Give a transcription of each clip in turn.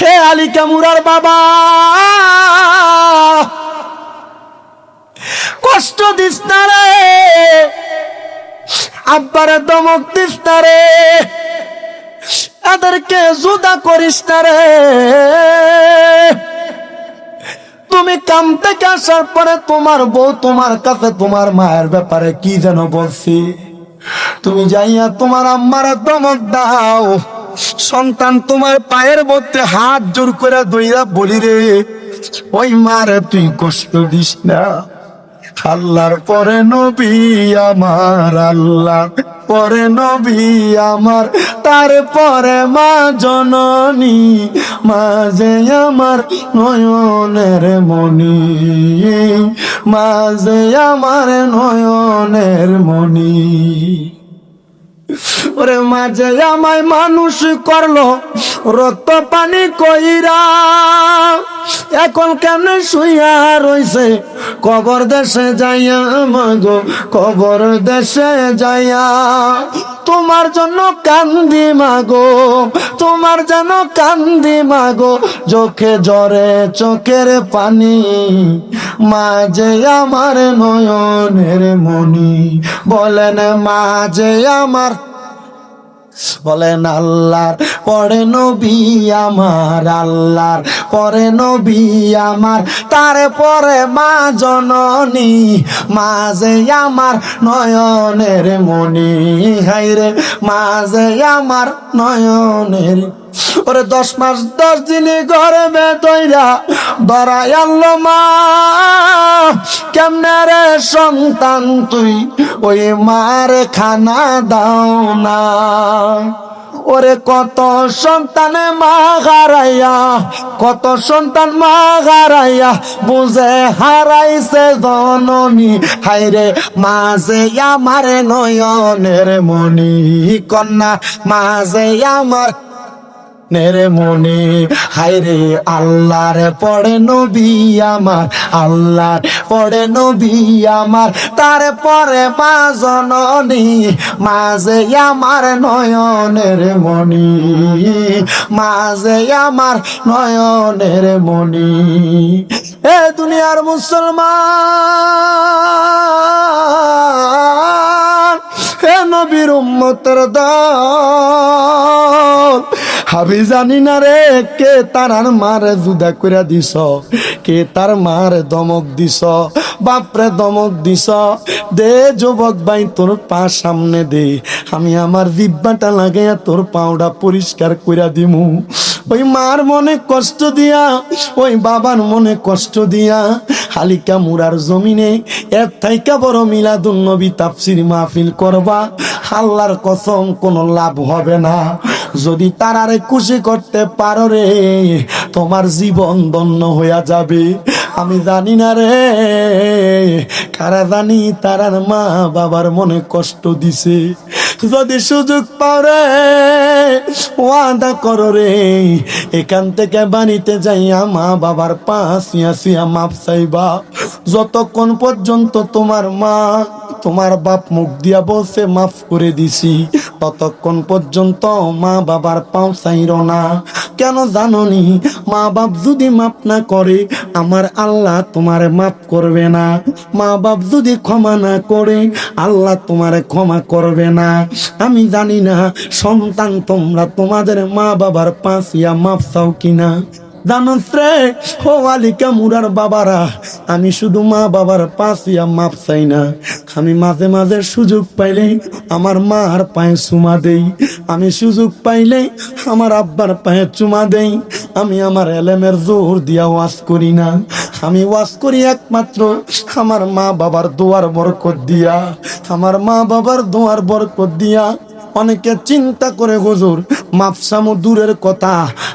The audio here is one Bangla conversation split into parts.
হে আলী কামুরার বাবা, কষ্ট দিস না রে, আব্বারে ধমক দিস না রে, এদেরকে জুদা করিস না রে। তুমি কাম থেকে আসার পরে তোমার বউ তোমার কাছে তোমার মায়ের ব্যাপারে কি যেন বলছি, তুমি যাইয়া তোমার আম্মারে ধমক দাও। সন্তান তোমার পায়ের মধ্যে হাত জোর করে দইরা বলি রে, ওই মারে তুই কষ্ট দিস না। আল্লাহর পরে নবী আমার, আল্লাহ পরে নবী আমার, তারপরে মা জননী, মাঝে আমার নয়নের মনি, মাঝে আমার নয়নের মনি। ওরে মাঝে আমায় মানুষ করলো রক্ত পানি কইরা, এখন কেমনে শুইয়া রইছে কবর দেশে যাইয়া, মাগো কবর দেশে যাইয়া। তোমার জন্য কান্দি মাগো, তোমার যেন কান্দি মাগো, চোখে জরে চোখের পানি, মাঝে আমার নয়নের মনি। বলেন মাঝে আমার, বলেন আল্লাহর পরে নবী আমার, আল্লাহর পরে নবী আমার, তারপরে মা জননী, মাঝে আমার নয়নের মনি। হাইরে মাঝে আমার নয়নের। ওরে 10 মাস 10 দিনে গর্ভে দইরা ধরাই আনলো মা, কেমনে রে সন্তান তুই ওই মার খানা দাও না। ওরে কত সন্তানে মা হারাইয়া, কত সন্তান মা হারাইয়া বুঝে হারাইছে জননী। হাইরে মাঝে আমার নয়নের মনি, কন্যা মাঝে আমার নেরে মনি। হাইরে আল্লাহর পড়ে নবী আমার, আল্লাহর পড়ে নবী আমার, তারপরে মা জননী, মাঝে আমার নয়নের মনি, মাঝে আমার নয়নের মনি। এ দুনিয়ার মুসলমান, হে নবীর উম্মতের দল, আমি জানি না রে কে তার মারে জুদা কইরা দিছ, কে তার মারে ধমক দিছ, বাপরে ধমক দিছ। দে যুবক ভাই তোর পা সামনে দে, আমি আমার জিব্বাটা লাগাইয়া তোর পাউডা পরিষ্কার কইরা দিমু। ওই মার মনে কষ্ট দিয়া, ওই বাবার মনে কষ্ট দিয়া হালিকা মুরার জমিনে এর থাইকা বড় মিলাদুন নবী তাফসীর মাহফিল করবা, আল্লাহর কসম কোনো লাভ হবে না। যদি তারারে খুশি করতে পারো রে, তোমার জীবন ধন্য হইয়া যাবে। আমি জানি না রে কারা জানি তারার মা বাবার মনে কষ্ট দিছে। যদি সুযোগ পাও রে, ওয়াদা করো রে, এখান থেকে বাড়িতে যাইয়া মা বাবার পা শুয়া শুয়া মাপ চাইবা। যতক্ষণ পর্যন্ত তোমার মা তোমার বাপ মুখ দিয়া বলছে মাফ করে দিছি, ততক্ষণ পর্যন্ত মা বাবার পাও চাইর না। কেন জানোনি? মা বাপ যদি মাফ না করে আমার আল্লাহ তোমারে মাফ করবে না। মা বাপ যদি ক্ষমা না করে আল্লাহ তোমারে ক্ষমা করবে না। আমি জানি না সন্তান তোমরা তোমাদের মা বাবার পাশিয়া মাফ চাও কিনা। জানোস রে ও আলিকা মুরার বাবারা, আমি শুধু মা বাবার পাশিয়া মাপ চাই না, আমি মাঝে মাঝে সুযোগ পাইলে আমার মার পায়ে চুমা দেই, আমি সুযোগ পাইলে আমার আব্বার পায়ে চুমা দেই। আমি আমার এলেমের জোর দিয়া ওয়াজ করি না, আমি ওয়াজ করি একমাত্র আমার মা বাবার দোয়ার বরকত দিয়া, আমার মা বাবার দোয়ার বরকত দিয়া। অনেকে চিন্তা করে হুজুর মাপসামো দূরের কথা,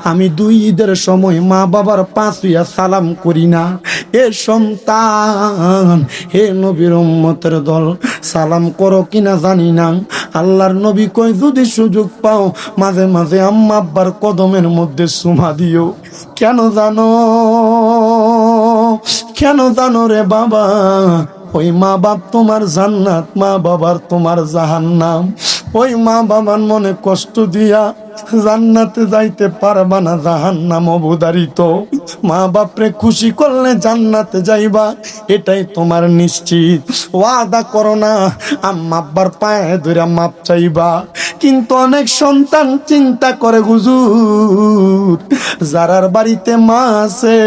আমি 2 ঈদের সময় মা বাবার পাশিয়া সালাম করি না। এ সন্তান, হে নবীর উম্মতের দল, সালাম করো কিনা জানি না। আল্লাহর নবী কই যদি সুযোগ পাও মাঝে মাঝে আম্মা আব্বার কদমের মধ্যে চুমা দিও। কেন জানো? কেন জানো রে বাবা? ওই মা বাপ তোমার জান্নাত, মা বাবার তোমার জাহান্নাম। ওই মা বাবার মনে কষ্ট দিয়া জান্নাতে যাইতে পারবা না, জাহান্নাম অবধারিত। মা বাপরে খুশি করলে জান্নাতে যাইবা, এটাই তোমার নিশ্চিত। ওয়াদা করো না আম্মা আব্বার পায়ে ধরে মাপ চাইবা। কিন্তু অনেক সন্তান চিন্তা করে হুজুর, যারার বাড়িতে মা আছে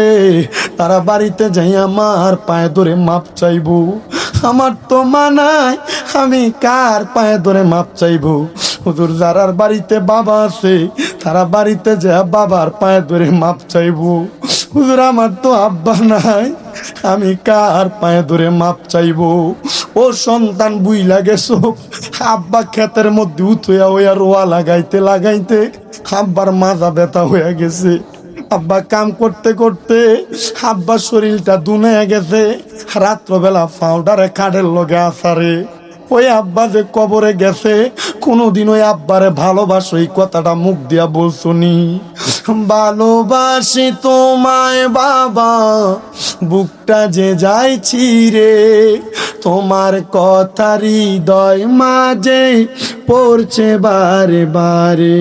তারা বাড়িতে যাই আমার পায়ে ধরে মাপ চাইবো। আমার তো মা নাই, আমি কার পায়ে ধরে মাপ চাইবো? হুজুর, যারার বাড়িতে বাবা আছে তারা বাড়িতে যা বাবার পায়ে ধরে মাপ চাইবো। হুজুর, আমার তো আব্বা নাই, আমি কার পায়ে ধরে মাপ চাইবো? ও সন্তান, বুইলা গেছো, আব্বা ক্ষেতের মধ্যে উঠইয়া হইয়া রোয়া লাগাইতে লাগাইতে আব্বার মাজা ব্যথা হয়ে গেছে। আব্বা কাম করতে করতে আব্বার শরীরটা দুনিয়া গেছে। রাত্রবেলা পাউডারে কাঠের লগে আসারে ওই আব্বা যে কবরে গেছে, কোনোদিন ওই আব্বারে ভালোবাসো এই কথাটা মুখ দিয়া বলছনি? ভালোবাসি তোমায় বাবা, বুকটা যে যাইছি রে, তোমার কথা হৃদয় মাঝে পড়ছে বারে বারে।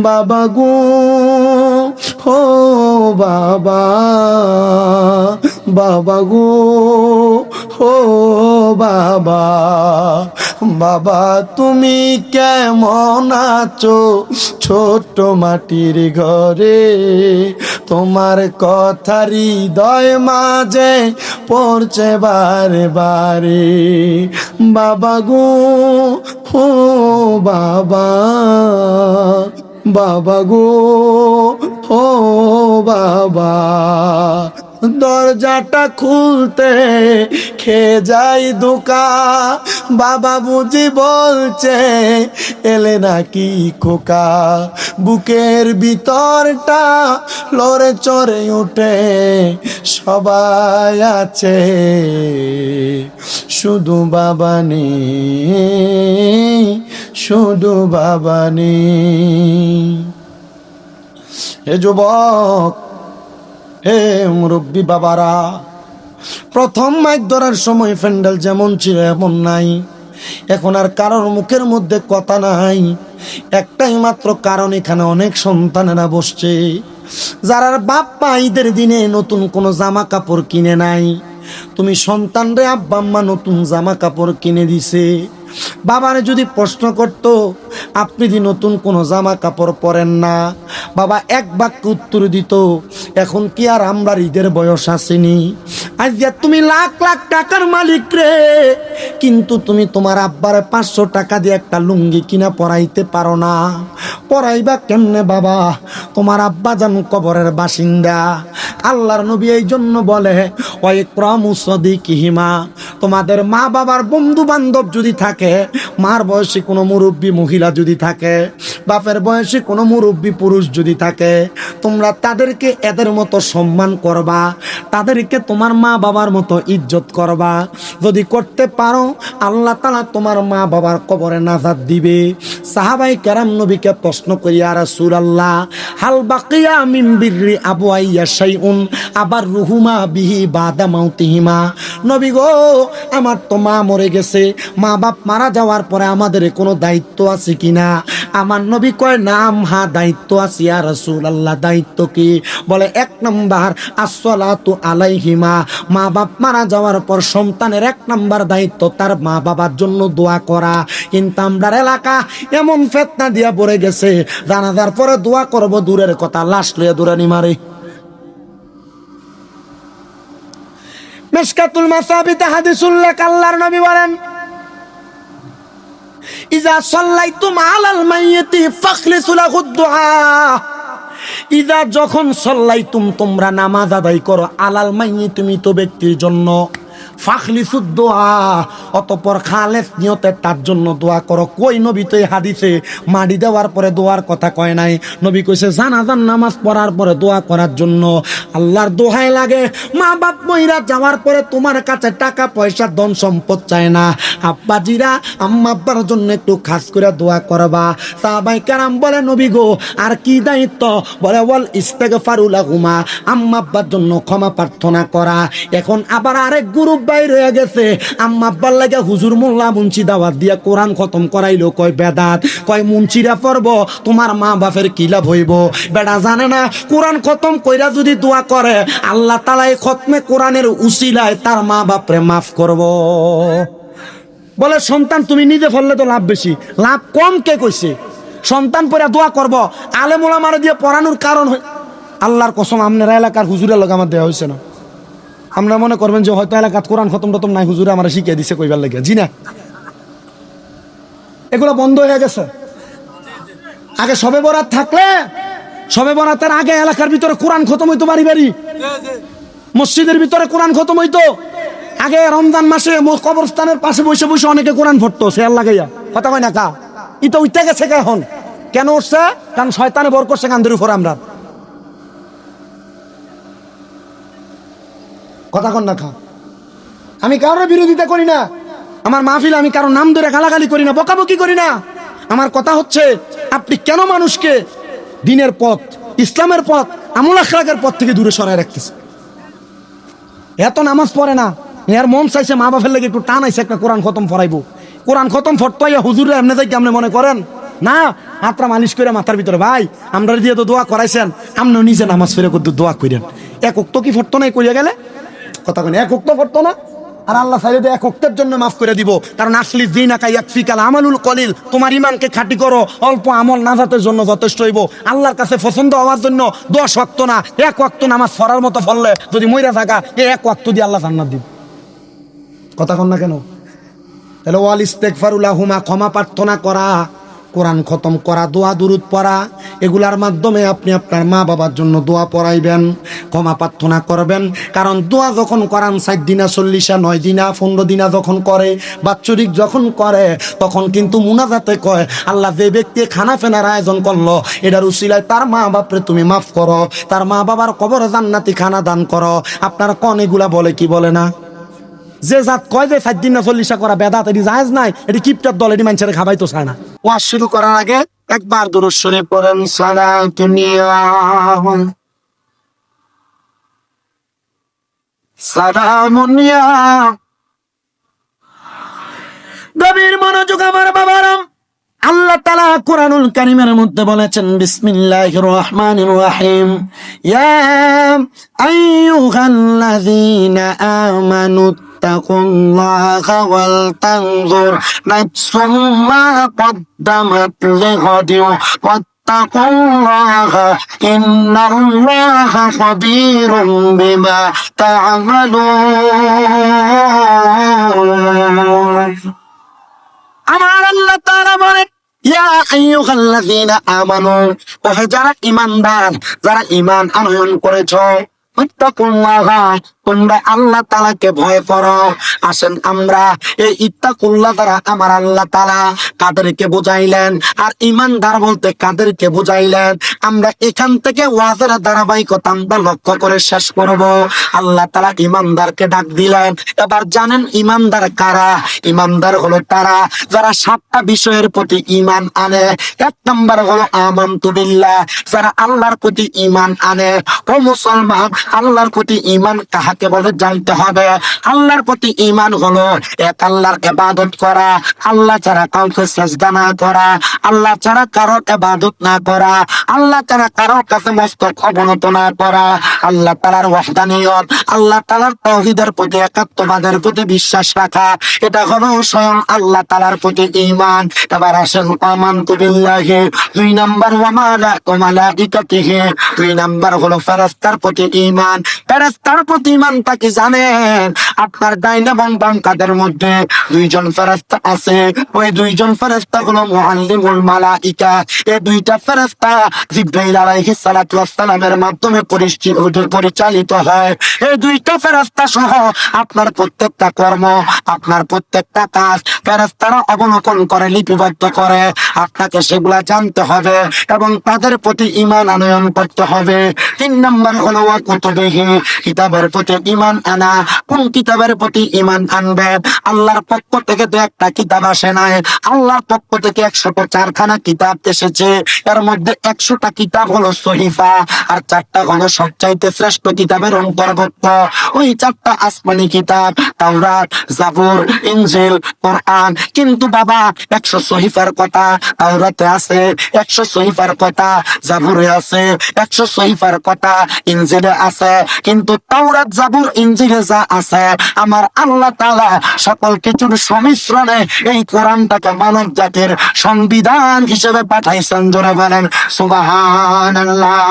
বাবা গো, ও বাবা, বাবা গো, ও বাবা, বাবা তুমি কেমন আছো ছোট্ট মাটির ঘরে, তোমার কথা হৃদয় মাঝে পড়ছে বারে বারে। বাবা গো, ও বাবা, বাবা গো, ও বাবা, দরজাটা খুলতে খেয়ে যাই ধোকা, বাবা বুঝি বলছে এলে নাকি খোকা। বুকের ভিতরটা লড়ে চড়ে উঠে, সবাই আছে শুধু বাবা নেই, শুধু বাবা নেই। হে যুবক, হে মুরব্বী বাবারা, প্রথম মাইক ধরার সময় প্যান্ডেল যেমন ছিল এমন নাই। এখন আর কারোর মুখের মধ্যে কথা নাই, একটাই মাত্র কারণ, এখানে অনেক সন্তানেরা বসছে যারার বাপ মা ঈদের দিনে নতুন কোনো জামা কাপড় কিনে নাই। তুমি সন্তানরে আব্বা আম্মা নতুন জামা কাপড় কিনে দিছে। বাবারে যদি প্রশ্ন করতো আপনি যদি নতুন কোনো জামা কাপড় পরেন না, বাবা এক বাক্য উত্তর দিত, এখন কি আর আমরা ঈদের বয়স আসেনি? আজ তুমি লাখ লাখ টাকার মালিক রে, কিন্তু তুমি তোমার আব্বারে 500 টাকা দিয়ে একটা লুঙ্গি কিনা পরাইতে পারো না। পরাইবা কেমনে বাবা? তোমার আব্বা জান কবরের বাসিন্দা। আল্লাহর নবী এই জন্য বলে ওয়াইকরামু সাদিকিহিমা, তোমাদের মা বাবার বন্ধু বান্ধব যদি থাকে, মার বয়সী কোনো মুরব্বী মহিলা যদি থাকে, বাপের বয়সী কোনো মুরব্বী পুরুষ যদি থাকে, তোমরা তাদেরকে এদের মতো সম্মান করবা, তাদেরকে তোমার মা বাবার মতো ইজ্জত করবা। যদি করতে পারো আল্লাহ তাআলা তোমার মা বাবার কবরে নাজাত দিবে। সাহাবাই কেরাম নবীকে প্রশ্ন করি, ইয়া রাসূলুল্লাহ, হাল বাকিয়া মিন বিররি আবওয়াইয়া শাইউন আবার রুহুমা বিহি বাদা মাউতিহিমা? নবী গো, আমার তো মা মরে গেছে, মা বাপ মারা যাওয়ার পরে আমাদের কোনো দায়িত্ব আছে কিনা? আমার নবী কয় নাম, হা দায়িত্ব আছে ইয়া রাসূলুল্লাহ। দায়িত্ব কি? বলে 1 নাম্বার আসসালাতু আলাইহিমা, মা বাপ মারা যাওয়ার পর সন্তানের 1 নাম্বার দায়িত্ব তার মা বাবার জন্য দোয়া করা। কিন্তু আমরার এলাকা এমন ফিতনা দিয়া পড়ে গেছে, জানাজার পরে দোয়া করব দূরের কথা, লাশ লইয়া দূরানি মারে। মিশকাতুল মাসাবিতে হাদিস উল্লেখ, আল্লাহর নবী বলেন ইজা সাল্লাইতুম আলাল মাইয়িতি ফাখলিসু লাহু দুআ। ইজা যখন সাল্লাইতুম তোমরা নামাজ আদায় করো, আলাল মাইয়িতি মৃত ব্যক্তির জন্য, ফাখলিসু দুআ অতঃপর খালেস নিয়তে তার জন্য দোয়া করো। কই নবী তো এই হাদিসে মাটি দেওয়ার পরে দোয়ার কথা কয় নাই। নবী কইছে জানাজার নামাজ পড়ার পরে দোয়া করার জন্য। আল্লাহর দোহাই লাগে, মা বাপ মইরা যাওয়ার পরে তোমার কাছে টাকা পয়সা ধন সম্পদ চায় না, আব্বাজিরা আম্মা আব্বার জন্য একটু খাস করে দোয়া করবা। সাহাবায়ে কেরাম বলে নবী গো আর কি দায়িত্ব? বলে ওয়াল ইস্তিগফারু লাহুমা, আম্মা আব্বার জন্য ক্ষমা প্রার্থনা করা। এখন আবার আরেক গ্রুপ বাইর হয়ে গেছে, আম্মা আব্বার লাগে হুজুর মোল্লা মুন্সি দাওয়াত দিয়া কোরআন খতম করাইলো, কয় বেদাত, কয় মুন্সিরা পড়ব, তোমার মা বাপের কি লাভ হইব? বেটা জানে না কোরআন খতম কইরা যদি দোয়া করে আল্লাহ তাআলা এই খতমে কোরআনের উসিলায় তার মা বাপরে মাফ করব। বলে সন্তান তুমি নিজে ফললে তো লাভ বেশি, লাভ কম কে কইছে? সন্তান পড়া দোয়া করব, আলেম ওলামারে দিয়ে পড়ানোর কারণ আল্লাহর কসম আপনার এলাকার হুজুরের লোক আমার দেওয়া হয়েছে না। আমরা মনে করবেন যে হয়তো এলাকাত কোরআন খতম টতম নাই, হুজুরে আমার শিখিয়ে দিছে কইবার লাগে, জি না, এগুলো বন্ধ হয়ে গেছে। আগে শবে বরাত থাকলে, শবে বরাতের আগে এলাকার ভিতরে কোরআন খতম হইতো, বাড়ি বাড়ি মসজিদের ভিতরে কোরআন খতম হইতো। আগে রমজান মাসে কবরস্থানের পাশে বসে বসে অনেকে কোরআন পড়তো শেয়ার লাগাইয়া, কথা কয় না কা, ইটা উঠতে গেছে এখন। কেন উঠছে? কারণ শয়তানে বর করছে কান্দের উপর। আমরা কথা কন না খা, আমি কারোর বিরোধিতা করি না, আমার মাহফিল আমি কারো নাম ধরে গালাগালি করি না, বকাবকি করি না। আমার কথা হচ্ছে আপনি কেন মানুষকে দিনের পথ, ইসলামের পথ, আমল আখলাকের পথ থেকে দূরে সরায় রাখতেছে? এত নামাজ পড়ে না, এর মন চাইছে মা বাপের লেগে একটু টান আইছে একটা কোরআন খতম ফরাইবো। কোরআন খতম ফটতাইয়া হুজুরে এমনি যাই কেমনে মনে করেন না, হাতটা মালিশ করে মাথার ভিতরে, ভাই আমরা দিয়ে তো দোয়া করাইছেন, আপনিও নিজে নামাজ ফিরে করতে দোয়া করেন। এক উক্ত কি ফটতো নাই কইয়া গেলে, কথা কেন এক উক্ত ফটতো না? আর আল্লাহ চাইলে এক উক্তের জন্য মাফ করে দিব, কারণ আসলি জিনাকা ইয়াকফিকাল আমালুল কলিল, তোমার ইমানকে খাঁটি করো, অল্প আমল নাজাতের জন্য যথেষ্ট হইব। আল্লাহর কাছে পছন্দ হওয়ার জন্য 10 ওয়াক্ত না, 1 ওয়াক্ত নামাজ পড়ার মতো ফললে যদি মইরা থাকা, এই 1 ওয়াক্ত দিয়ে আল্লাহ জান্নাত দিব। কথা কন না কেন? তাহলে ওয়াল ইস্তেগফারু লাহুমা, ক্ষমা প্রার্থনা করা, কোরআন খতম করা, দোয়া দুরুদ পড়া, এগুলার মাধ্যমে আপনি আপনার মা বাবার জন্য দোয়া পড়াইবেন, ক্ষমা প্রার্থনা করবেন। কারণ দোয়া যখন করান 7 দিনা 40 9 দিনা 15 দিনা যখন করে, বাৎসরিক যখন করে, তখন কিন্তু মুনাজাতে কয় আল্লাহ যে ব্যক্তি খানা ফেনার আয়োজন করলো এটার উসিলায় তার মা বাপরে তুমি মাফ করো, তার মা বাবার কবরে জান্নাতি খানা দান করো। আপনার কন এগুলা বলে কি বলে না? যে জাত কয় যে 7 দিন না 40 করা বেদাত, এটি জায়েজ নাই, এটি কিপটার দল, এটি মানুষের খাবাই তো চায় না। ওয়াজ শুরু করার আগে একবার দুরূদ শরীফ পড়েন, সালামুন ইয়া। গভীর মনোযোগ আমার বাবারাম, আল্লাহ তাআলা কোরআনুল কারীমের মধ্যে বলেছেন বিসমিল্লাহির রহমানির রহিম, ইয়া আইয়ুহাল্লাযীনা আমানু তাকুল্লাহা ওয়াল তানজুর নাফসুম মা কদ্দামাত লিগাদিন ওয়াত্তাকুল্লাহা ইন্নাল্লাহা খাবীরুম বিমা তা'মালুন। আমার আল্লাহ তাআলা বলেন, ইয়া আইয়ুহাল্লাযীনা আমানু, ওহে যারা ঈমানদার, যারা ঈমান আনয়ন করেছো, ইত্তাকুল্লাহা, তোমরা আল্লাহ তাআলাকে ভয় করো। আসেন আমরা এই ইত্তাকুল্লাহ দ্বারা আমার আল্লাহ তাআলা কাদেরকে বুঝাইলেন, আর ঈমানদার বলতে কাদেরকে বুঝাইলেন, আমরা এখান থেকে ওয়াজের ধারাবাহিকতা আমরা লক্ষ্য করে শেষ করব। আল্লাহ তাআলা ঈমানদারকে ডাক দিলেন। এবার জানেন ঈমানদার কারা? ঈমানদার হলো তারা যারা 7টা বিষয়ের প্রতি ঈমান আনে। 1 নাম্বার হলো আমানতু বিল্লাহ, যারা আল্লাহর প্রতি ঈমান আনে। ও মুসলমান, আল্লাহর প্রতি ঈমান কাহাকে বলে জানতে হবে। আল্লাহর প্রতি ঈমান হলো এক আল্লাহর ইবাদত করা, আল্লাহ ছাড়া কাউকে সিজদা না করা, আল্লাহ ছাড়া কারোর ইবাদত না করা, আল্লাহ ছাড়া কারোর কাছে মস্তক অবনত না করা, আল্লাহ তাআলার ওয়াহদানিয়ত, আল্লাহ তাআলার তাওহীদের প্রতি, একাত্মবাদের প্রতি বিশ্বাস রাখা, এটা হলো স্বয়ং আল্লাহ তাআলার প্রতি ঈমান। এবার আসেন আমানতু বিল্লাহি, 2 নাম্বার ওয়া মালাইকাতিহি, 2 নাম্বার হলো ফেরেশতার প্রতি ঈমান। ফেরেশতার প্রতি ঈমানটা কি জানেন? আপনার ডাইন এবং বাম কাঁধের মধ্যে 2 জন ফেরেশতা আছে। ওই 2 জন ফেরেশতা হলো মুআল্লিমুল মালাইকা। এই 2টা ফেরেশতা জিবরাইল আলাইহিস সালাতু ওয়াস সালামের মাধ্যমে পরিচালিত হয়। এই 2টা ফেরেশতা সহ আপনার প্রত্যেকটা কর্ম, আপনার প্রত্যেকটা কাজ ফেরেশতারা অবলোকন করে, লিপিবদ্ধ করে। আপনাকে সেগুলা জানতে হবে এবং তাদের প্রতি ঈমান আনয়ন করতে হবে। 3 নাম্বার হলো ওয়া কুতুবিহি, কিতাবের প্রতি ঈমান আনা। কোন কিতাবের প্রতি ঈমান আনবে? আল্লাহর পক্ষ থেকে তো একটা কিতাব আসে নাই, আল্লাহর পক্ষ থেকে 104খানা কিতাব এসেছে। এর মধ্যে 100টা কিতাব হলো সহিফা, আর 4টা হলো সবচাইতে শ্রেষ্ঠ কিতাবের অন্তর্ভুক্ত। ওই 4টা আসমানি কিতাব তাওরাত, জাবুর, ইনজিল, কোরআন। কিন্তু বাবা 100 সহিফার কথা তাওরাতে আছে, 100 সহিফার কথা জাবুরে আছে, 100 সহিফার কথা ইনজিলে আছে। কিন্তু তাওরাত, জাবুর, ইনজিলে যা আছে, আমার আল্লাহ তাআলা সকল কিছুর সংমিশ্রণে এই কোরআনটাকে মানব জাতির সংবিধান হিসেবে পাঠাইছেন। জোরে বলেন সুবহানাল্লাহ।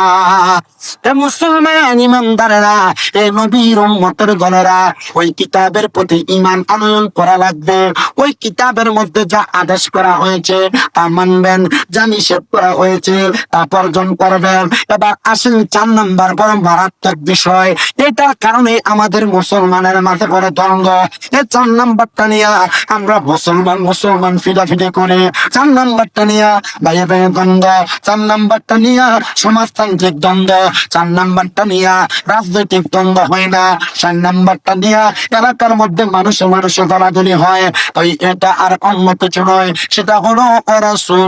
এ মুসলমান ইমানদারেরা, এ নবীর উম্মতের গণেরা, ওই কিতাবের প্রতি ঈমান আনয়ন করা লাগবে। ওই কিতাবের মধ্যে যা আদেশ করা হয়েছে তা মানবেন, যা নিষেধ করা হয়েছে তা বর্জন করবেন। এবার আসেন 4 নাম্বার বড় মারাত্মক বিষয়। এটার কারণে আমাদের মুসলমানের মাঝে বড় দ্বন্দ্ব। এই 4 নাম্বারটা নিয়ে আমরা মুসলমান ফিদাফিদি করে, 4 নাম্বারটা নিয়ে ভাইয়ে ভাইয়ে দ্বন্দ্ব, 4 নাম্বারটা নিয়ে সমাজতান্ত্রিক দ্বন্দ্ব, 4 নাম্বারটা নিয়ে রাজনৈতিক দ্বন্দ্ব হয় না, 4 নাম্বারটা নিয়ে এলাকার মধ্যে মানুষে দলাদলি হয়। ওই এটা আর অন্য কিছু নয়, সেটা হলো রাসূল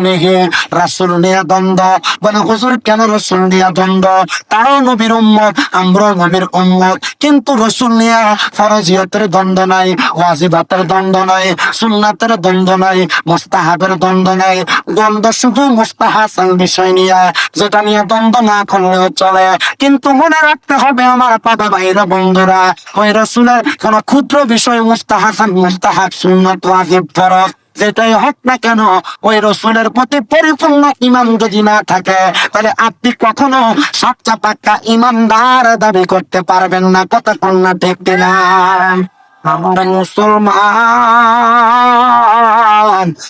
নিয়ে দ্বন্দ্ব। বলে হুজুর কেন রাসূল নিয়ে দ্বন্দ্ব? তারাও নবীর উম্মত, আমরাও নবীর উম্মত, কিন্তু রাসূল নিয়ে ফরজিয়তের দ্বন্দ্ব নাই, ওয়াজিবাতের দ্বন্দ্ব নাই, সুন্নাতের দ্বন্দ্ব নাই, মুস্তাহাবের দ্বন্দ্ব নাই। দ্বন্দ্ব শুধু মুস্তাহাসান বিষয় নিয়ে, যেটা নিয়ে দ্বন্দ্ব না করলেও চলে। কিন্তু মনে রাখতে হবে আমার বাবা ভাইরা বন্ধুরা, ওই রাসূলের কোন ক্ষুদ্র বিষয় মুস্তাহাসান, মুস্তাহাব, সুন্নাত, ওয়াজিব, ফরজ যেটাই হোক না কেন, ওই রাসূলের প্রতি পরিপূর্ণ ঈমান যদি না থাকে, তাহলে আপনি কখনো সচ্চা পাক্কা ঈমানদার দাবি করতে পারবেন না। কতক্ষণ না ঠিক কিনা? আমরা মুসলমান।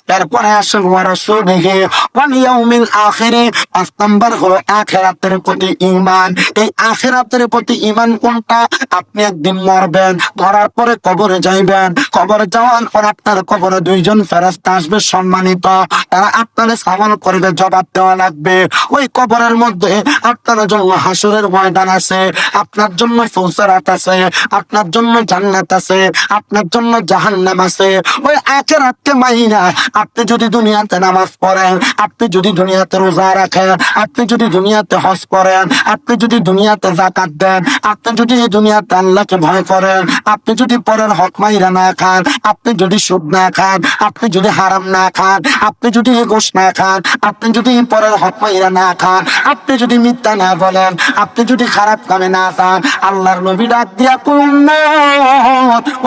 তারপরে আসুন রাসূলিহি ওয়াল ইয়াউমিল আখিরে। 5 নাম্বার হলো আখিরাতের প্রতি ঈমান। এই আখিরাতের প্রতি ঈমান কোনটা? আপনি একদিন মরবেন, মরার পরে কবরে যাইবেন, কবরে যাওয়ার পর আপনার কবরে 2 জন ফেরেশতা আসবে সম্মানিত, তারা আপনারে সওয়াল করবে, জবাব দেওয়া লাগবে। ওই কবরের মধ্যে আপনার জন্য হাসরের ময়দান আছে, আপনার জন্য ফুলসিরাত আছে, আপনার জন্য জান্নাত আছে, আপনার জন্য জাহান্নাম আছে। ওই আখিরাতকে মাইনা আপনি যদি দুনিয়াতে নামাজ পড়েন, আপনি যদি দুনিয়াতে রোজা রাখেন, আপনি যদি দুনিয়াতে হজ করেন, আপনি যদি দুনিয়াতে যাকাত দেন, আপনি যদি দুনিয়াতে আল্লাহকে ভয় করেন, আপনি যদি পরের হক মাইরা না খান, আপনি যদি সুদ না খান, আপনি যদি হারাম না খান, আপনি যদি ঘুষ না খান, আপনি যদি পরের হক মাইরা না খান, আপনি যদি মিথ্যা না বলেন, আপনি যদি খারাপ কামে না যান, আল্লাহর নবী ডাক দিয়া কোন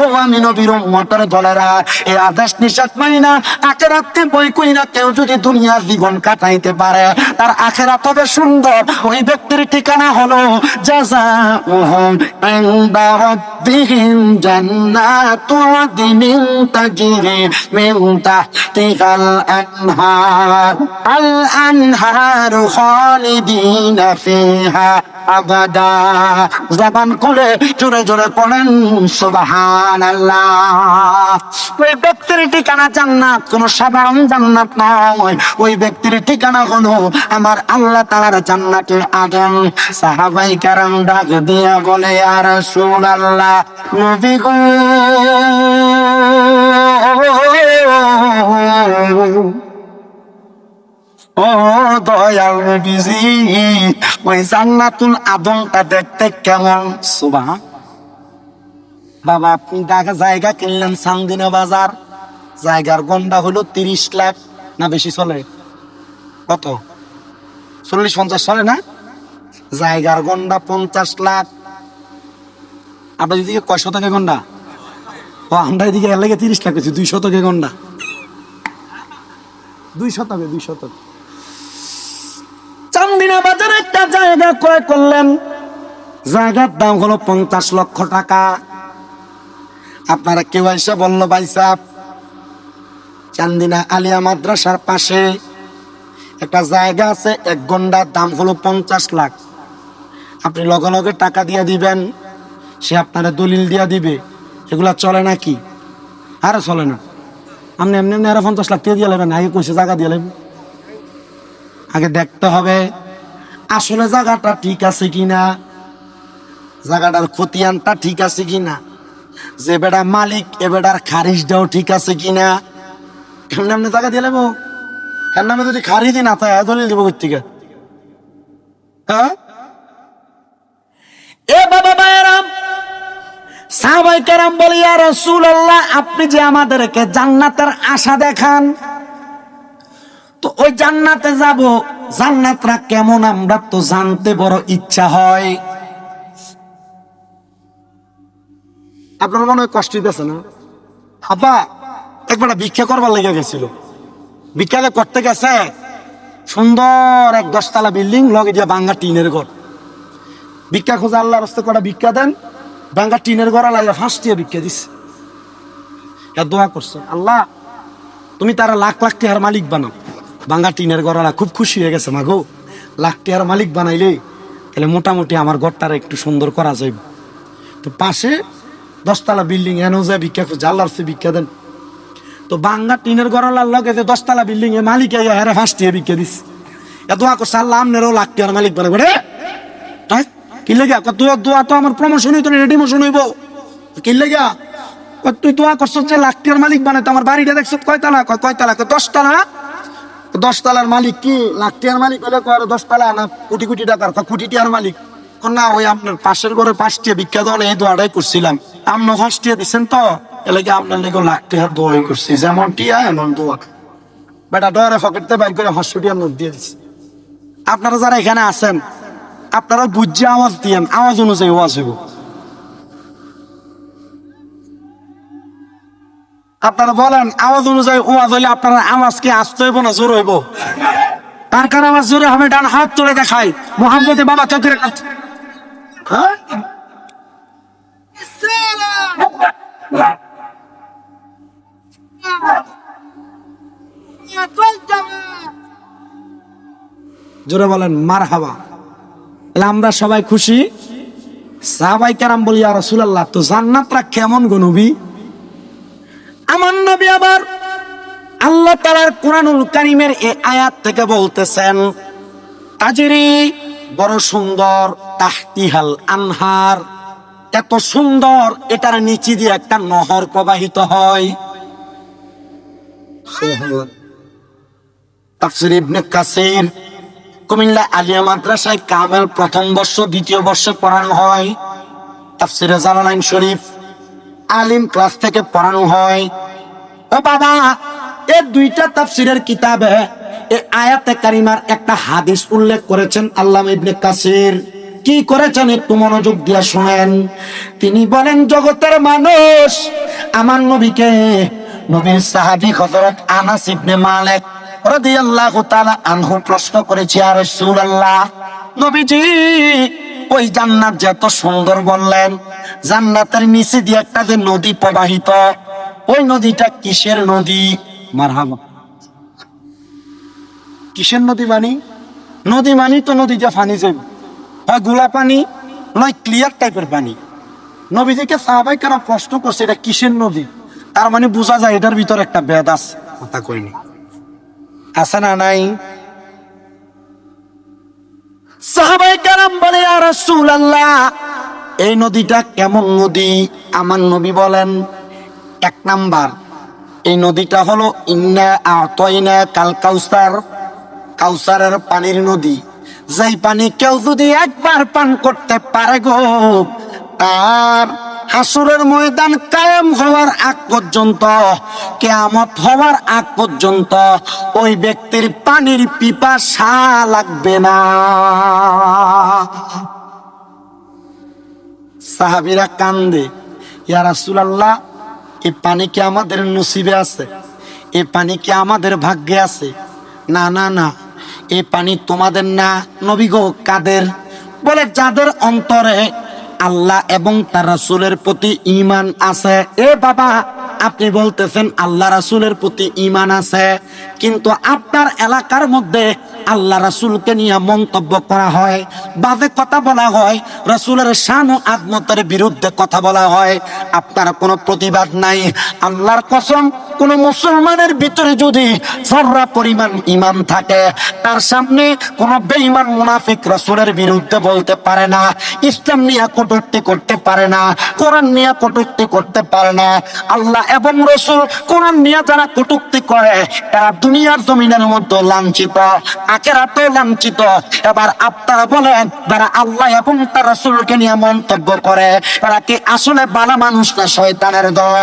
ও আমি নবীর উম্মতের দলেরা, এই আদেশ নিষেধ মানি না, আখিরাতকে বই কই না। কেউ যদি দুনিয়ার জীবন কাটাইতে পারে, তার আখিরাত হবে সুন্দর। ওই ব্যক্তির ঠিকানা হলো জাযাউহুম ইনদা রাব্বিহিম জান্নাতু আদনিন তাজরি মিন তাহতিহাল আনহার, আল আনহারু খালিদিনা ফিহা আবাদা। জবান খুলে জোরে জোরে পড়েন সুবহানাল্লাহ। ওই ব্যক্তির ঠিকানা জান্নাত, কোন সাধারণ জান্নাত নয়। ওই ব্যক্তির ঠিকানা হলো আমার আল্লাহ তাআলার জান্নাতে আদম। সাহাবায়ে কেরাম ডাক দিয়া বলে, ইয়া রাসূলুল্লাহ, নবী গো, ও দয়াল নবীজি, ওই জান্নাতুল আদমটা দেখতে কেমন? সুবহান। বাবা আপনি ঢাকা জায়গা কিনলেন চান্দিনা বাজার, জায়গার গন্ডা হলো 30 লাখ, না বেশি চলে? কত? 40-50 চলে না? জায়গার গন্ডা 50 লাখ। আপনার দিকে কয় শতকে গন্ডা? ও আমরা এদিকে এলাকা 30 লাখ হয়েছে, 2 শতকে গন্ডা, 2 শতকে 2 শতক। চান্দিনা বাজারে একটা জায়গা ক্রয় করলেন, জায়গার দাম হলো 50 লক্ষ টাকা। আপনারা কেউ এসে বললো, ভাই সাহেব, চান্দিনা আলিয়া মাদ্রাসার পাশে একটা জায়গা আছে, 1 গন্ডার দাম হলো 50 লাখ। আপনি লগে লগে টাকা দিয়ে দিবেন, সে আপনারা দলিল দিয়া দিবে। এগুলা চলে নাকি? আরে চলে না। আপনি এমনি এমনি আরো 50 লাখ দিয়ে নেবেন, আগে কইছে জায়গা দিয়ে নেবেন। আগে দেখতে হবে আসলে জায়গাটা ঠিক আছে কিনা। জায়গাটার খতিয়ানটা ঠিক আছে কিনা, যে বেটা মালিক এ বেটার খারিজটাও ঠিক আছে কিনা। এমনি এমনি জায়গা দিয়ে নেবো, এর নামে যদি খারিজই না থাকে দলিল দিব কোথেকে? হ্যাঁ এ বাবা ভাইয়েরাম, সাহাবায়ে কেরাম বলে ইয়া রাসূলুল্লাহ, আপনি যে আমাদেরকে জান্নাতের আশা দেখান, তো ওই জান্নাতে যাব, জান্নাতরা কেমন আমরা তো জানতে বড় ইচ্ছা হয়। আপনার মনে হয় কষ্ট দিতেছে না? আব্বা একবার ভিক্ষা করবার লেগে গেছিল, ভিক্ষা করতে গেছে, সুন্দর এক 10 তলা বিল্ডিং, লগে দিয়ে ভাঙ্গা টিনের ঘর। ভিক্ষা খোঁজা, আল্লাহর রাস্তায় কটা ভিক্ষা দেন, ভাঙ্গা টিনের ঘর আল্লাহ ফাঁসটিয়ে ভিক্ষা দিচ্ছে। দোয়া করছে, আল্লাহ তুমি তারা লাখ লাখ টাকার মালিক বানাও। ভাঙ্গা টিনের ঘর খুব খুশি হয়ে গেছে, মা গো লাখ টাকার মালিক বানাইলে তাহলে মোটামুটি আমার ঘরটার একটু সুন্দর করা যাইব। তো পাশে 10 তলা বিল্ডিং, এনো যায় ভিক্ষা খোঁজা, আল্লাহর সে ভিক্ষা দেন। তো ভাঙ্গা টিনের ঘর লগে যে 10 তলা বিল্ডিং এ মালিক হেরে ফাঁসটিয়ে ভিক্ষা দিচ্ছে। দোয়া করছে, আল্লাহ আমনেরও লাখ টাকার মালিক বানাবো রে। কি লেগে দোয়া তো আমার প্রমোশন হইতো না, ডিমোশন হইব। কি লেগে তুই দোয়া করছ যে লাখ টাকার মালিক বানাইতো, আমার বাড়িটা দেখছ কয়তলা? কয়তলা? 10 তলা। 10 তলার মালিক কি লাখ টাকার মালিক হলে 10 তলা না কোটি কোটি টাকার? কোটি টাকার মালিক না, ওই আপনার পাশের ঘরে 5টিয়া ভিক্ষা দেওয়া, এই দোয়াটাই করছিলাম। আপনি 5টিয়া দিচ্ছেন তো এলাকা আপনার লেগে লাখ টাকার দোয়াই করছি, যেমন টিয়া এমন দোয়া। বেটা ডরে ফকেটতে বাইর করে 500 টাকার নোট দিয়ে দিচ্ছে। আপনারা যারা এখানে আছেন, আপনারা বুঝছে আওয়াজ দিয়েন, আওয়াজ অনুযায়ী ওয়াজ হইব। আপনারা বলেন আওয়াজ অনুযায়ী ওয়াজ হইলে আপনারা আওয়াজ কি আসতে হইব না জোর হইব? কার কার আওয়াজ জোরে হবে ডান হাত তুলে দেখাই, মোহাম্মদে বাবা চৌধুরীর কাছে। হ্যাঁ জোরে বলেন মারহাবা। আমরা সবাই খুশি। সাহাবায়ে কেরাম বলি ইয়া রাসূলুল্লাহ, তো জান্নাতটা কেমন গো নবী? আমার নবী আবার আল্লাহ তাআলার কোরআনুল কারীমের এই আয়াত থেকে বলতেছেন, তাজরি বড় সুন্দর, তাহতিহাল আনহার, এত সুন্দর, এটার নিচে দিয়ে একটা নহর প্রবাহিত হয়। তাফসীর ইবনে কাসির কুমিল্লা আলিয়া মাদ্রাসায় কামেল প্রথম বর্ষ দ্বিতীয় বর্ষে পড়ানো হয়। তাফসীরে জালালাইন শরীফ আলিম ক্লাস থেকে পড়ানো হয়। ও বাবা, এই দুইটা তাফসীরের কিতাবে এই আয়াতে কারিমার একটা হাদিস উল্লেখ করেছেন আল্লামা ইবনে কাসির। কি করেছেন একটু মনোযোগ দিয়ে শুনেন। তিনি বলেন, জগতের মানুষ আমার নবীকে, নবীর সাহাবী হযরত আনাস ইবনে মালিক রাদিয়াল্লাহু তাআলা আনহু প্রশ্ন করেছে, ইয়া রাসূলুল্লাহ, নবীজি ওই জান্নাত যে এত সুন্দর বললেন, জান্নাতের নিচে দিয়ে একটা যে নদী প্রবাহিত, ওই নদীটা কিসের নদী? মারহাবা। কিসের নদী মানি? নদী মানি তো নদী যে পানি যাবে, হয় গোলা পানি নয় ক্লিয়ার টাইপের পানি। নবীজিকে সাহাবায়ে কেরাম প্রশ্ন করছে এটা কিসের নদী, তার মানে বোঝা যায় এটার ভিতর একটা বেদ আছে। কথা কইনি, আছে না নাই? সাহাবায়ে কেরাম বলে, ইয়া রাসূলুল্লাহ, এই নদীটা কেমন নদী? আমার নবী বলেন, 1 নাম্বার, এই নদীটা হলো ইন্না আতাইনা কাল কাউসার, কাউসারের পানির নদী। যেই পানি কেউ যদি একবার পান করতে পারে গো, তার হাসরের ময়দান কায়েম হওয়ার আগ পর্যন্ত, কিয়ামত হওয়ার আগ পর্যন্ত ওই ব্যক্তির পানির পিপাসা লাগবে না। সাহাবীরা কান্দে, ইয়া রাসূলুল্লাহ, এই পানি কি আমাদের নসিবে আছে? এই পানি কি আমাদের ভাগ্যে আছে? না না না, এই পানি তোমাদের না। নবী গো, কাদের? বলে যাদের অন্তরে আল্লাহ এবং তার রাসূলের প্রতি ঈমান আছে। এ বাবা, আপনি বলতেছেন আল্লাহ রাসূলের প্রতি ঈমান আছে, কিন্তু আপনার এলাকার মধ্যে আল্লাহ রাসূলকে নিয়ে মন্তব্য করা হয়, বাজে কথা বলা হয়, রাসূলের শান ও আযমতের বিরুদ্ধে কথা বলা হয়, আপনার কোনো প্রতিবাদ নাই। আল্লাহর কসম, কোন মুসলমানের ভিতরে যদি জররা পরিমাণ ঈমান থাকে, তার সামনে কোন বেঈমান মুনাফিক রাসূলের বিরুদ্ধে বলতে পারে না, ইসলাম নিয়ে কটূক্তি করতে পারে না, কোরআন নিয়ে কটূক্তি করতে পারে না। আল্লাহ এবং রাসূল কোরআন নিয়ে যারা কটূক্তি করে তারা দুনিয়ার জমিনের মধ্যে লাঞ্ছিত, আখিরাতেও লাঞ্ছিত। এবার আপনারা বলেন, যারা আল্লাহ এবং তার রাসূলকে নিয়ে মন্তব্য করে তারা কি আসলে ভালো মানুষ না শয়তানের দল?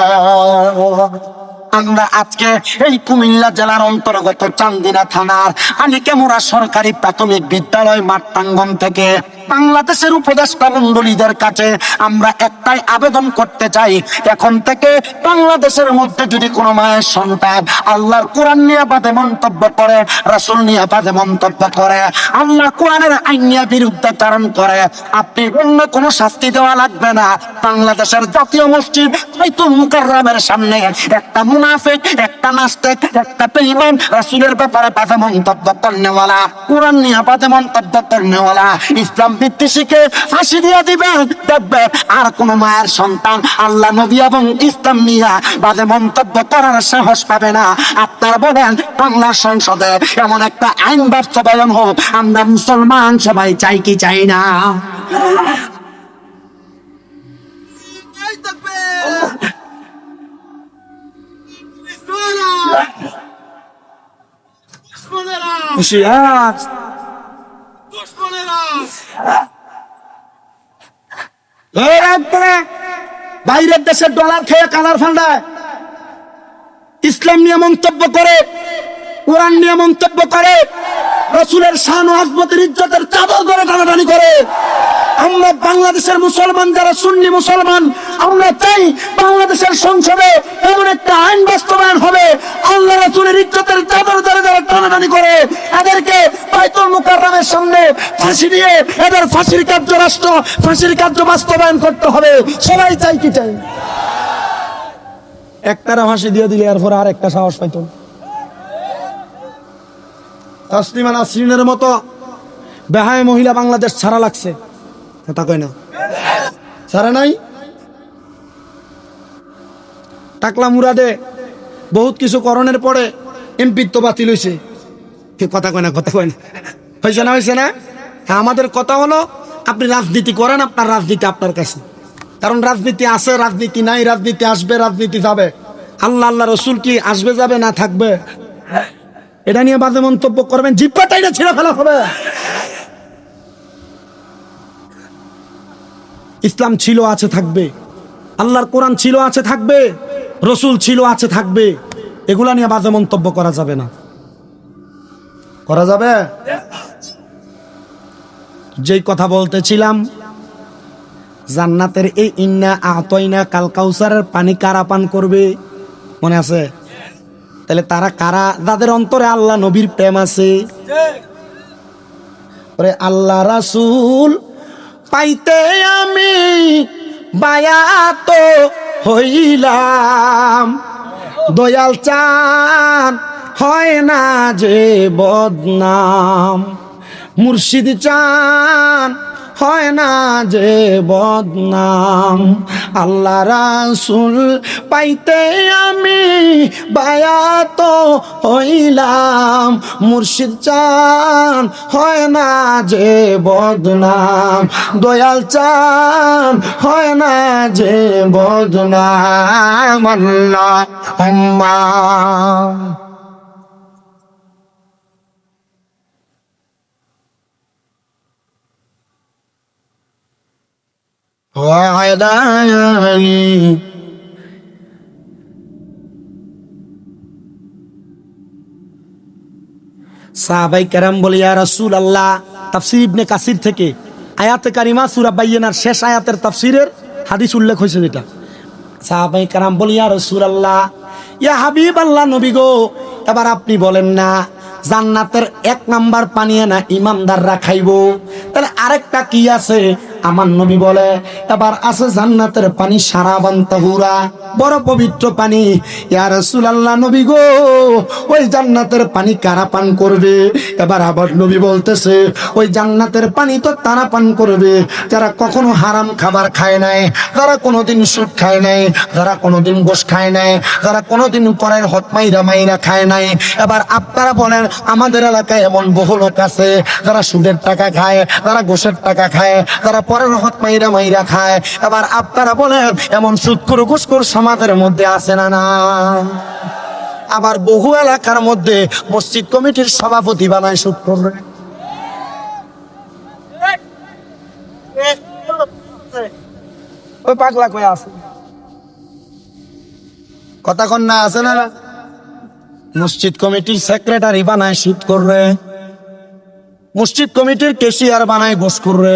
আমরা আজকে এই কুমিল্লা জেলার অন্তর্গত চান্দিনা থানার আনিকেমুরা সরকারি প্রাথমিক বিদ্যালয় মাঠ প্রাঙ্গণ থেকে বাংলাদেশের উপদেষ্টা মণ্ডলীদের কাছে আমরা একটাই আবেদন করতে চাই, এখন থেকে বাংলাদেশের মধ্যে যদি কোনো মায়ের সন্তান আল্লাহর কোরআন নিয়ে বাদে মন্তব্য করে, রাসূল নিয়ে বাদে মন্তব্য করে, আল্লাহ কোরআনের আইন নিয়ে বিরুদ্ধাচরণ করে, আপনি অন্য কোনো শাস্তি দেওয়া লাগবে না। বাংলাদেশের জাতীয় মসজিদ বাইতুল মুকাররমের সামনে একটা মুনাফিক, একটা নাস্তিক, একটা বেঈমান, রাসূলের ব্যাপারে বাজে মন্তব্য করনেওয়ালা, কোরআন নিয়ে বাজে মন্তব্য করনেওয়ালা, ইসলাম বিদ্বেষীকে ফাঁসি দিয়ে দিবে। দেখবে আর কোন মায়ের সন্তান আল্লাহ নবী এবং ইসলাম নিয়ে বাজে মন্তব্য করার সাহস পাবে না। আপনারা বলেন, বাংলার সংসদে এমন একটা আইন বাস্তবায়ন হোক, আমরা মুসলমান সবাই চাই কি চাই না? বাইরের দেশের ডলার খেয়ে কালার ফান্ডায় ইসলাম নিয়ে মন্তব্য করে, কোরআন নিয়ে মন্তব্য করে, রাসূলের শান ও আজমতের ইজ্জতের চাদর ধরে টানাটানি করে। আমরা বাংলাদেশের মুসলমান যারা সুন্নি মুসলমান, আমরা চাই বাংলাদেশের সংসদে এমন একটা আইন বাস্তবায়ন হবে, আল্লাহ রাসূলের ইজ্জতের চাদর ধরে যারা টানাটানি করে এদেরকে বাইতুল মুকাররমের সামনে ফাঁসি দিয়ে এদের ফাঁসির কার্য রাষ্ট্র ফাঁসির কার্য বাস্তবায়ন করতে হবে। সবাই চাই কি চাই? একটারা ফাঁসি দিয়ে দিলে এরপর আর একটা সাহস পাইতো। তাসলিমা নাসরিনের মতো বেহায় মহিলা বাংলাদেশ ছাড়া লাগছে, তা কয় না ছাড়া নাই। টাকলা মুরাদে বহুত কিছু করণের পরে এমপিত্ব বাতিল হয়েছে, কথা কয় না, কথা কয় না, হয়েছে না, হয়েছে না? হ্যাঁ, আমাদের কথা হলো আপনি রাজনীতি করেন, আপনার রাজনীতি আপনার কাছে, কারণ রাজনীতি আছে, রাজনীতি নাই, রাজনীতি আসবে, রাজনীতি যাবে। আল্লাহ আল্লাহ রসুল কি আসবে যাবে না থাকবে? এটা নিয়ে বাজে মন্তব্য করবেন, জিব্বাটা এটা ছিঁড়ে ফেলা হবে। ইসলাম ছিল আছে থাকবে, আল্লাহর কোরআন ছিল আছে থাকবে, রসুল ছিল আছে থাকবে, এগুলা নিয়ে বাজে মন্তব্য করা যাবে না। করা যাবে? যেই কথা বলতেছিলাম, জান্নাতের এই ইন্না আতয়না কাল কাউসারের পানি কারা পান করবে, মনে আছে? তাহলে তারা কারা? যাদের অন্তরে আল্লাহ নবীর প্রেম আছে। আল্লাহ রাসূল পাইতে আমি বায়াত হইলাম, দয়াল চান হয় না যে বদনাম, মুর্শিদ চান হয় না যে বদনাম। আল্লাহ রাসূল পাইতে আমি বায়াত হইলাম, মুর্শিদ চান হয় না যে বদনাম, দয়াল চান হয় না যে বদনাম। আল্লাহুম্মা وعلى آله সাহাবাই কেরাম বলে, ইয়া রাসূলুল্লাহ, তাফসীর ইবনে কাসির থেকে আয়াতে কারিমা সূরা বাইয়িনার শেষ আয়াতের তাফসীরের হাদিস উল্লেখ হয়েছে যেটা। সাহাবাই কেরাম বলে, ইয়া রাসূলুল্লাহ, ইয়া হাবিবাল্লাহ, নবী গো, এবার আপনি বলেন না জান্নাতের 1 নাম্বার পানি না ইমানদাররা খাইবো, তাহলে আরেকটা কি আছে? আমার নবী বলে এবার আছে জান্নাতের পানি সারাবান তাহুরা, বড় পবিত্র পানি। ইয়া রাসূলুল্লাহ নবী গো, ওই জান্নাতের পানি কারা পান করবে? এবার আবার নবী বলতেছে ওই জান্নাতের পানি তো তারা পান করবে যারা কখনো হারাম খাবার খায় নাই, যারা কোনোদিন সুদ খায় নাই, যারা কোনোদিন গোশ খায় নাই, যারা কোনোদিন পরের হক মাইরা মাইরা খায় নাই। এবার আপনারা বলেন আমাদের এলাকায় এমন বহু লোক আছে যারা সুদের টাকা খায়, যারা গোশের টাকা খায়, যারা পরের হক মাইরা মাইরা খায়। এবার আপনারা বলেন এমন সুদখোর ঘুষখোর সমাজের মধ্যে আছে না? না। আবার বহু এলাকার মধ্যে মসজিদ কমিটির সভাপতি বানায় সুদ করবে। ওই পাগলা কই আছে? কথা কন না, আছে না? মসজিদ কমিটির সেক্রেটারি বানায় সুদ করবে, মসজিদ কমিটির ক্যাশিয়ার বানায় ঘুষ করবে,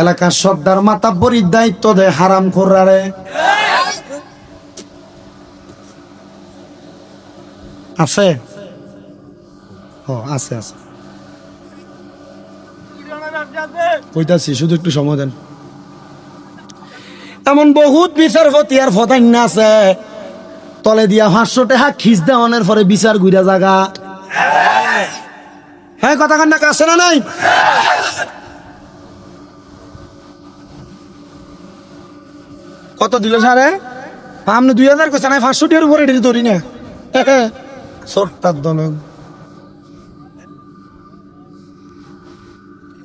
এলাকার সর্দার মাতাব্বরির দায়িত্ব দেয় হারাম করবে। আছে? ও আছে আছে, কইতাছি, শুধু একটু সময় দেন। এমন বহুত বিচারপতি আর ফতাইন আছে তলে দিয়া 500 টাকা খিস দেওয়ানোর পরে বিচার ঘুরা জায়গা। হ্যাঁ কথা কান্না আছে না নাই? কত দিল সারে? আপনি 2000 কইছেন, 500 টাকার উপরে এটি ধরি না। সরকার দনক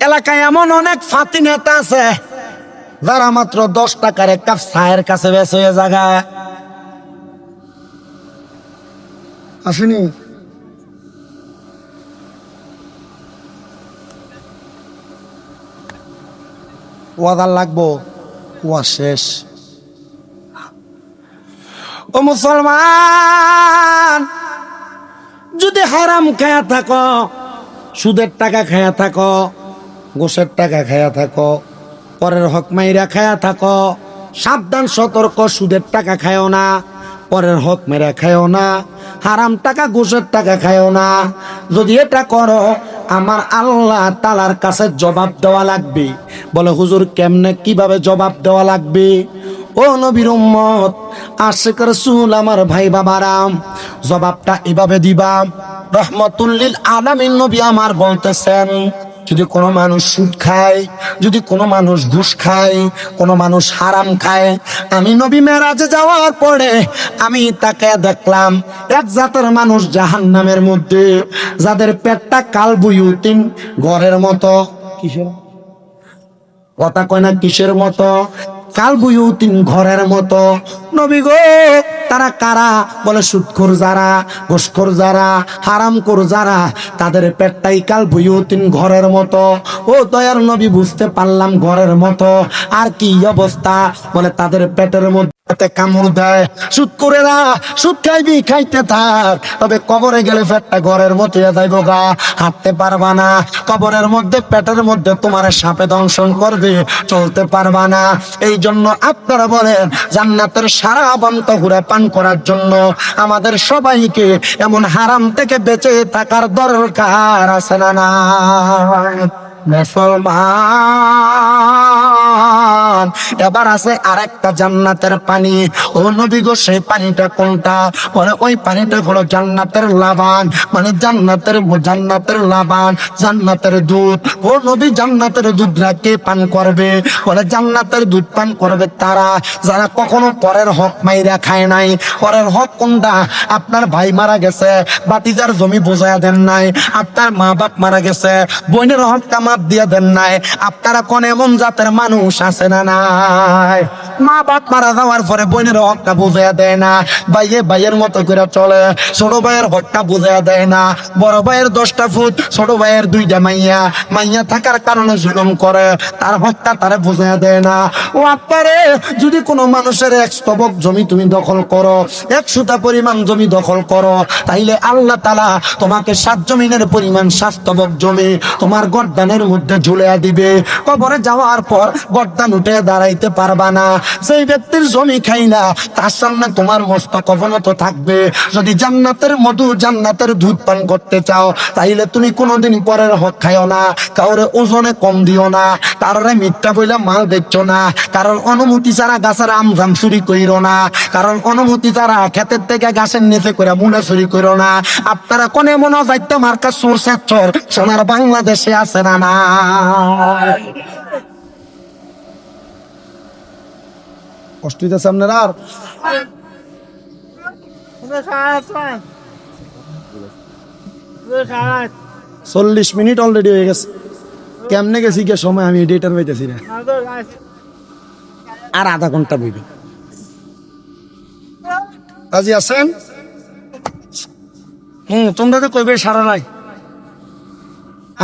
এলাকায় এমন অনেক ফাতি নেতা আছে যারা মাত্র 10 টাকার এক কাপ চায়ের কাছে বেশ হয়ে জায়গা। আসেনি? ওয়াদার লাগবো, ওয়া শেষ। ও মুসলমান, যদি হারাম খায়া থাকো, সুদের টাকা খায়া থাকো, গোশের টাকা খায়া থাকো, পরের হক মাইরা খায়া থাকো, সাবধান সতর্ক, সুদের টাকা খায়ও না, পরের হক মেরা খায়ও না, হারাম টাকা ঘুষের টাকা খায়ও না। যদি এটা করো আমার আল্লাহ তাআলার কাছে জবাব দেওয়া লাগবে। বলে হুজুর কেমনে, কিভাবে জবাব দেওয়া লাগবে? ও নবীর উম্মত, আশিক রাসূল আমার ভাই বাবারাম, জবাবটা এভাবে দিবা। রহমাতুল লিল আলামিন নবী আমার বলতেছেন, যদি কোনো মানুষ সুদ খায়, যদি কোনো মানুষ ঘুষ খায়, কোনো মানুষ হারাম খায়, আমি নবী মেরাজে যাওয়ার পরে আমি তাকে দেখলাম এক জাতের মানুষ জাহান্নামের মধ্যে, যাদের পেটটা কালবুয়ুতিন ঘরের মতো। কিসের কথা কয় না? কিসের মতো? কালবুয়ুতিন ঘরের মতো। নবী গো, তারা কারা? বলে সুদখোর যারা, ঘুষখোর যারা, হারামখোর যারা, তাদের পেটটাই কালবুয়ুতিন ঘরের মতো। ও দয়ার নবী, বুঝতে পারলাম ঘরের মতো। আর কি অবস্থা? বলে তাদের পেটের মধ্যে কামড় দেয়। সুদখোরেরা সুদ খাইবি, খাইতে থাক, তবে কবরে গেলে পেটটা ঘরের মতো যাইব গা, হাঁটতে পারবা না। কবরের মধ্যে পেটের মধ্যে তোমার সাপে দংশন করবে, চলতে পারবা না। এই জন্য আপনারা বলেন জান্নাতের সারা বন্ত ঘুরে পান করার জন্য আমাদের সবাইকে এমন হারাম থেকে বেঁচে থাকার দরকার আছে না? না মুসলমান, এবার আছে আরেকটা জান্নাতের পানি। ও নবী গো, সেই পানিটা কোনটা? বলে ওই পানিটা হলো জান্নাতের লাবান, মানে জান্নাতের লাবান, জান্নাতের দুধ। ও নবী, জান্নাতের দুধরা কে পান করবে? বলে জান্নাতের দুধ পান করবে তারা যারা কখনো পরের হক মাইরা খায় নাই। পরের হক কোনটা? আপনার ভাই মারা গেছে, বাতিজার জমি বোঝায়া দেন নাই। আপনার মা বাপ মারা গেছে, বোনের হক কামাত দিয়া দেন নাই। আপনারা কোন এমন জাতের মানুষ আছে না? নাই। মা বাপ মারা যাওয়ার পরে বোনের হকটা বুঝাইয়া দেয় না, ভাইয়ের মতো করে চলে, ছোট ভাইয়ের হকটা বুঝাইয়া দেয় না। বড় ভাইয়ের 10টা ফুট, ছোট ভাইয়ের 2টা মাইয়া থাকার কারণে জুলুম করে, তার হকটা তারে বুঝাইয়া দেয় না। ও আপনারে, যদি কোনো মানুষের 1 স্তবক জমি তুমি দখল করো, 100টা পরিমাণ জমি দখল করো, তাইলে আল্লাহ তাআলা তোমাকে 7 জমিনের পরিমাণ 7 স্তবক জমি তোমার গর্দানের মধ্যে ঝুলিয়ে দিবে। কবরে যাওয়ার পর গর্দান উঠে দাঁড়াই বাড়াইতে পারবা না। সেই ব্যক্তির জমি খাইলা তার সামনে তোমার মস্তক অবনত থাকবে। যদি জান্নাতের মধু জান্নাতের দুধ পান করতে চাও তাইলে তুমি কোনোদিন পরের হক খাইও না, কাউরে ওজনে কম দিও না, কারোরে মিথ্যা বইলা মাল দেখছো না, কারণ অনুমতি ছাড়া গাছের আম জাম চুরি কইরো না, কারণ অনুমতি ছাড়া ক্ষেতের থেকে গাছের নিচে করে মুনা চুরি করো না। আপনারা কোনে মনে যাইতে মার্কা চোর স্যাচর সোনার বাংলাদেশে আছে না না? কষ্ট হইতেছে আপনার আর 40 মিনিট অলরেডি হয়ে গেছে। কেমনে গেছি কে সময় আমি ডেটার পাইতেছি না। আর আধা ঘন্টা বইবে। আজি আছেন? তোমরা তো কইবে সারা নাই।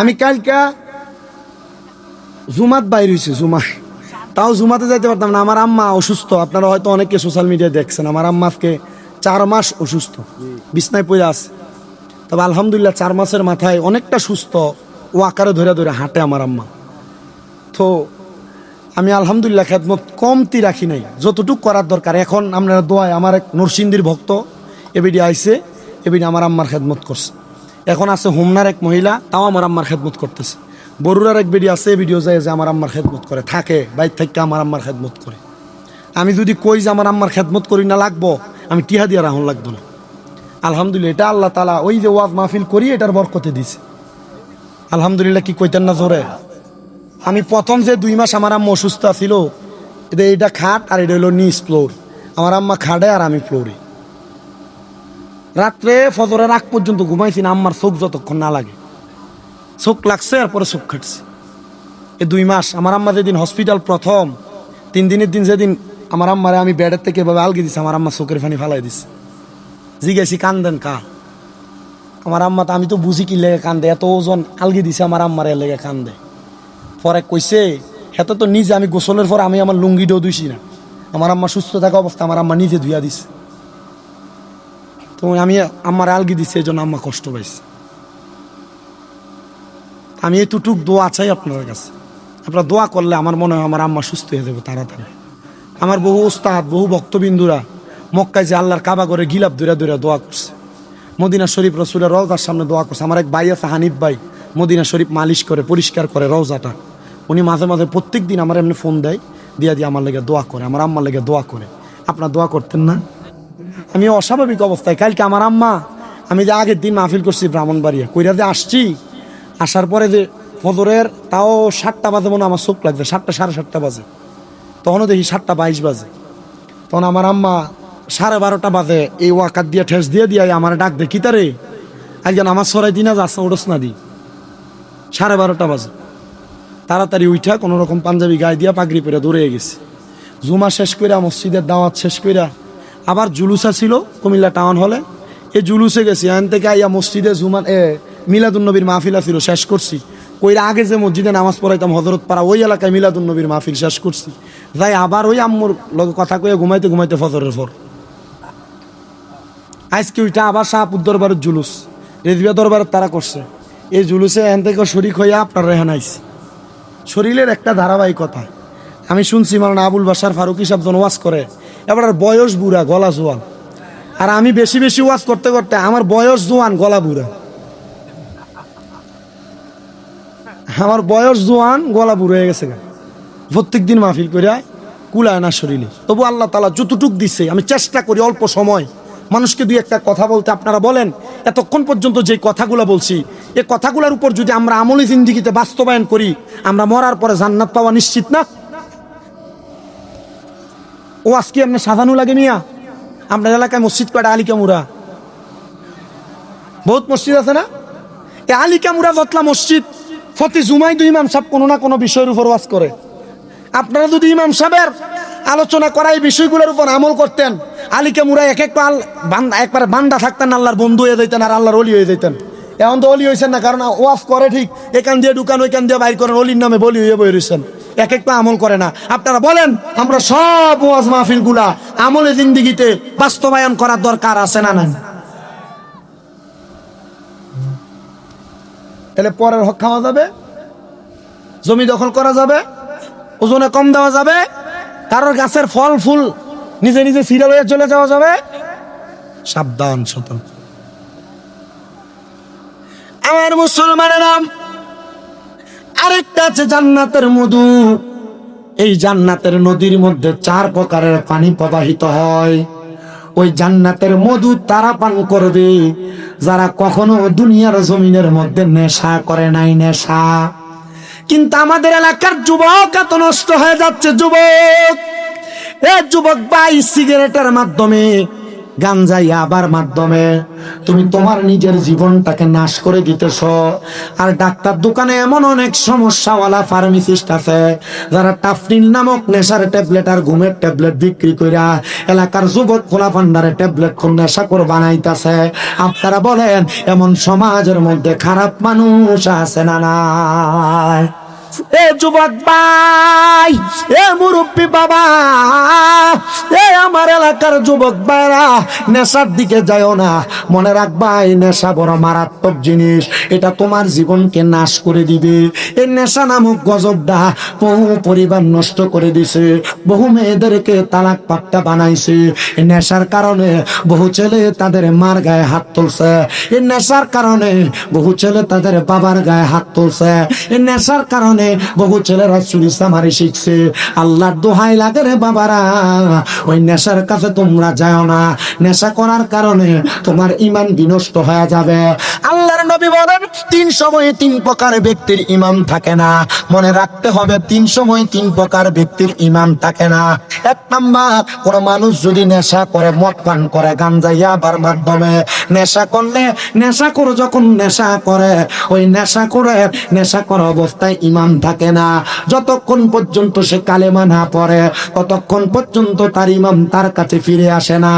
আমি কালকা জুমাত বাইর হইছি, জুমা তাও জুমাতে যাইতে পারতাম না। আমার আম্মা অসুস্থ, আপনারা হয়তো অনেকে সোশ্যাল মিডিয়ায় দেখছেন। আমার আম্মা আজকে 4 মাস অসুস্থ, বিছনায় পড়ে আছে। তবে আলহামদুলিল্লাহ 4 মাসের মাথায় অনেকটা সুস্থ, ও আকারে ধরে ধরে হাঁটে আমার আম্মা। তো আমি আলহামদুলিল্লাহ খেদমত কমতি রাখি নাই, যতটুকু করার দরকার। এখন আপনারা দোয়ায় আমার এক নরসিংদীর ভক্ত এবিডি আইছে, এবিডি আমার আম্মার খেদমত করছে। এখন আছে হোমনার এক মহিলা, তাও আমার আম্মার খেদমত করতেছে। বরুরার এক বেডি আছে, ভিডিও যায় যে আমার আম্মার খেদমত করে, থাকে বাইর থেকে আমার আম্মার খেদমত করে। আমি যদি কই যে আমার আম্মার খেদমত করি না লাগবো, আমি টিহা দিয়ে রাহন লাগতো না। আলহামদুলিল্লাহ এটা আল্লাহ তাআলা ওই যে ওয়াজ মাহফিল করি এটার বরকতে দিছে। আলহামদুলিল্লাহ কি কইতেন না জোরে? আমি প্রথম যে 2 মাস আমার আম্মা অসুস্থ ছিল, এটা খাট আর এটা হলো নিচ ফ্লোর। আমার আম্মা খাটে আর আমি ফ্লোরে। রাত্রে ফজরের আগ পর্যন্ত ঘুমাইছি না, আম্মার চোখ যতক্ষণ না লাগে। চোখ লাগছে আর পরে চোখ খাটছে। এই 2 মাস আমার আম্মা যেদিন হসপিটাল প্রথম 3 দিনের দিন যেদিন আমার আম্মারে আমি বেডের থেকে এভাবে আলগি দিছি, আমার আম্মা চোখের পানি ফালাই দিছে। জিজ্ঞাসি কান্দেন কা? আমার আম্মা তো আমি তো বুঝি কি লেগে কান্দে, এত ওজন আলগি দিছে আমার আম্মার লেগে কান্দে। পরে কইছে হেতে তো নিজে, আমি গোসলের পর আমি আমার লুঙ্গিটাও ধুইছি না। আমার আম্মা সুস্থ থাকা অবস্থা আমার আম্মা নিজে ধুইয়া দিছে। তো আমি আমার আলগি দিছি, এই জন্য আম্মা কষ্ট পাইছে। আমি এতটুক দোয়া চাই আপনার কাছে, আপনারা দোয়া করলে আমার মনে হয় আমার আম্মা সুস্থ হয়ে যাবে তাড়াতাড়ি। আমার বহু ওস্তাদ বহু ভক্তবিন্দুরা মক্কায় যে আল্লাহর কাবা করে গিলাপ ধরে ধরে দোয়া করছে, মদিনা শরীফ রসুলের রওজার সামনে দোয়া করছে। আমার এক ভাই আছে হানিফ ভাই, মদিনা শরীফ মালিশ করে পরিষ্কার করে রওজাটা। উনি মাঝে মাঝে প্রত্যেক দিন আমার এমনি ফোন দেয়, দিয়ে দিয়ে আমার লেগে দোয়া করে, আমার আম্মার লেগে দোয়া করে। আপনার দোয়া করতেন না? আমি অস্বাভাবিক অবস্থায় কালকে আমার আম্মা, আমি যে আগের দিন মাহফিল করছি ব্রাহ্মণবাড়িয়া, কইরা যে আসছি, আসার পরে যে ফজরের তাও 7টা বাজে মনে আমার চোখ লাগছে, 7টা 7:30 বাজে। তখনও দেখি 7:22 বাজে। তখন আমার আম্মা 12:30 বাজে এই ওয়াকাত দিয়ে ঠেস দিয়ে দিয়ে আমার ডাক দে, কিতারে একজন আমার সরাই দিনা যাচ্ছে ওডস না দি। 12:30 বাজে তাড়াতাড়ি উঠা কোনো রকম পাঞ্জাবি গায়ে দিয়া পাগড়ি পরে দৌড়ে গেছে। জুমা শেষ কইরা মসজিদের দাওয়াত শেষ কইরা আবার জুলুসা ছিল কুমিল্লা টাউন হলে, এই জুলুসে গেছি। এখান থেকে আইয়া মসজিদে জুমান মিলাদুন্নবীর মাহফিল ছিল, শেষ করছি। কইরা আগে যে মসজিদে নামাজ পড়াইতাম হজরত পাড়া, ওই এলাকায় মিলাদুন্নবীর মাহফিল শেষ করছি। যাই আবার ওই আম্মুর লগে কথা কয়ে ঘুমাইতে ঘুমাইতে ফজরের পর আজকে ওইটা আবার শাহপুর দরবারের জুলুস, রেজবিয়া দরবারের তারা করছে। এই জুলুসে এখান থেকে শরিক হইয়া আপনার রেহান আইছে। শরীরের একটা ধারাবাহিকতা আমি শুনছি, মানে আবুল বাসার ফারুকি সাহেব জন ওয়াজ করে, এবার বয়স বুড়া গলা জোয়ান। আর আমি বেশি বেশি ওয়াজ করতে করতে আমার বয়স জোয়ান গলা বুড়া, আমার বয়স জোয়ান গলা বুড়ো হয়ে গেছে। প্রত্যেক দিন মাহফিল করিয়া কুলায় না শরীরে। তবু আল্লাহ তাআলা যতটুক দিচ্ছে আমি চেষ্টা করি অল্প সময় মানুষকে 2-1টা কথা বলতে। আপনারা বলেন এতক্ষণ পর্যন্ত যে কথাগুলো বলছি, এই কথাগুলোর উপর যদি আমরা আমলি জিন্দেগিতে বাস্তবায়ন করি, আমরা মরার পরে জান্নাত পাওয়া নিশ্চিত না? ও আজকে আপনি সাজানো লাগে মিয়া? আপনার এলাকায় মসজিদ কয়টা? আলিকামুরা বহুত মসজিদ আছে না? এই আলিকামুরা যতলা মসজিদ প্রতি জুমায় 2 ইমাম সাহেব কোনো না কোনো বিষয়ের উপর ওয়াজ করে। আপনারা যদি ইমাম সাহেবের আলোচনা করা এই বিষয়গুলোর উপর আমল করতেন, আলিকামুরা একবারে বান্দা থাকতেন, আল্লাহর বন্ধু হয়ে যেতেন আর আল্লাহর অলি হয়ে যেতেন। এখন তো অলি হয়েছেন না, কারণ ওয়াজ করে ঠিক, এখান দিয়ে ঢুকান ওইখান দিয়ে বাইর করেন, অলির নামে বলি হয়ে বই রয়েছেন, একটা আমল করে না। আপনারা বলেন আমরা সব ওয়াজ মাহফিলগুলা আমলে জিন্দেগিতে বাস্তবায়ন করার দরকার আছে না নাই? তাহলে পরের হক খাওয়া যাবে, জমি দখল করা যাবে, ওজনে কম দেওয়া যাবে, কারোর গাছের ফল ফুল নিজে নিজে সিরিয়াল হয়ে চলে যাওয়া যাবে, সাবধান সতর্ক। আমার মুসলমানেরা, আরেকটা আছে জান্নাতের মধু। এই জান্নাতের নদীর মধ্যে 4 প্রকারের পানি প্রবাহিত হয়। ওই জান্নাতের মধু তারা পান করবে যারা কখনো দুনিয়ার জমিনের মধ্যে নেশা করে নাই, নেশা। কিন্তু আমাদের এলাকার যুবক এত নষ্ট হয়ে যাচ্ছে। যুবক, এ যুবক ভাই, সিগারেটের মাধ্যমে, গাঞ্জা ইয়াবার মাধ্যমে তুমি তোমার নিজের জীবনটাকে নাশ করে দিতেছ। আর ডাক্তার দোকানে এমন অনেক সমস্যাওয়ালা ফার্মাসিস্ট আছে যারা টাফনিল নামক নেশার ট্যাবলেট আর ঘুমের ট্যাবলেট বিক্রি কইরা এলাকার যুবক খোলা ভান্ডারে ট্যাবলেট কোন নেশা করে বানাইতেছে। আপনারা বলেন, এমন সমাজের মধ্যে খারাপ মানুষ আছে না নাই? এ যুবক ভাই, এ মুরব্বী বাবা, এ আমার এলাকার যুবক ভাইরা, নেশার দিকে যাও না। মনে রাখবা, এই নেশা বড় মারাত্মক জিনিস। এটা তোমার জীবনকে নাশ করে দিবে। এই নেশা নামক গজবটা বহু পরিবার নষ্ট করে দিছে, বহু মেয়েদেরকে তালাক পাট্টা বানাইছে। এই নেশার কারণে বহু ছেলে তাদের মার গায়ে হাত তুলছে। এই নেশার কারণে বহু ছেলে তাদের বাবার গায়ে হাত তুলছে। এই নেশার কারণে বহু ছেলেরা চুরি চামারি শিখছে। আল্লাহর দোহাই লাগে রে বাবারা, ওই নেশার কাছে তোমরা যাও না। নেশা করার কারণে তোমার ঈমান বিনষ্ট হয়ে যাবে। আল্লাহর নবী বলেন, 3 সময়ে 3 প্রকার ব্যক্তির ঈমান থাকে না। মনে রাখতে হবে, 3 সময় 3 প্রকার ব্যক্তির ঈমান থাকে না। 1 নাম্বার, কোন মানুষ যদি নেশা করে, মদ পান করে, গাঞ্জা ইয়াবার মাধ্যমে নেশা করলে, নেশা করে যখন নেশা করে, ওই নেশা করে নেশা করা অবস্থায় ঈমান থাকে না। যতক্ষণ পর্যন্ত সে কালেমা না পড়ে, ততক্ষণ পর্যন্ত তার ঈমান তার কাছে ফিরে আসে না।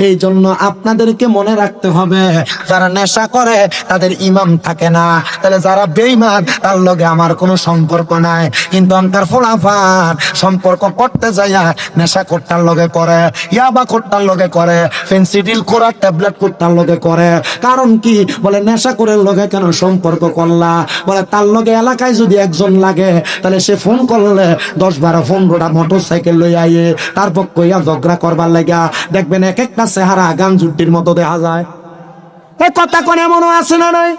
এই জন্য আপনাদেরকে মনে রাখতে হবে, যারা নেশা করে তাদের ঈমান থাকে না। তাহলে যারা বেঈমান, তার লগে আমার কোনো সম্পর্ক নাই। কিন্তু অন্তর ফোলাফান সম্পর্ক করতে যাইয়া নেশা করতার লগে করে, ইয়াবা করতার লগে করে, ফেন্সিডিল করার ট্যাবলেট করতার লগে করে। কারণ কি? বলে নেশা করে লগে কেন সম্পর্ক করলা? বলে তার লগে এলাকায় যদি একজন লাগে, তাহলে সে ফোন করলে 10-12-15টা মোটরসাইকেল লই আইয়ে তারপর কইয়া ঝগড়া করবার লাগা। দেখবেন এক একটা চেহারা গান জুটির মতো দেখা যায়। এই কথা কোন এমনও আছে না নয়?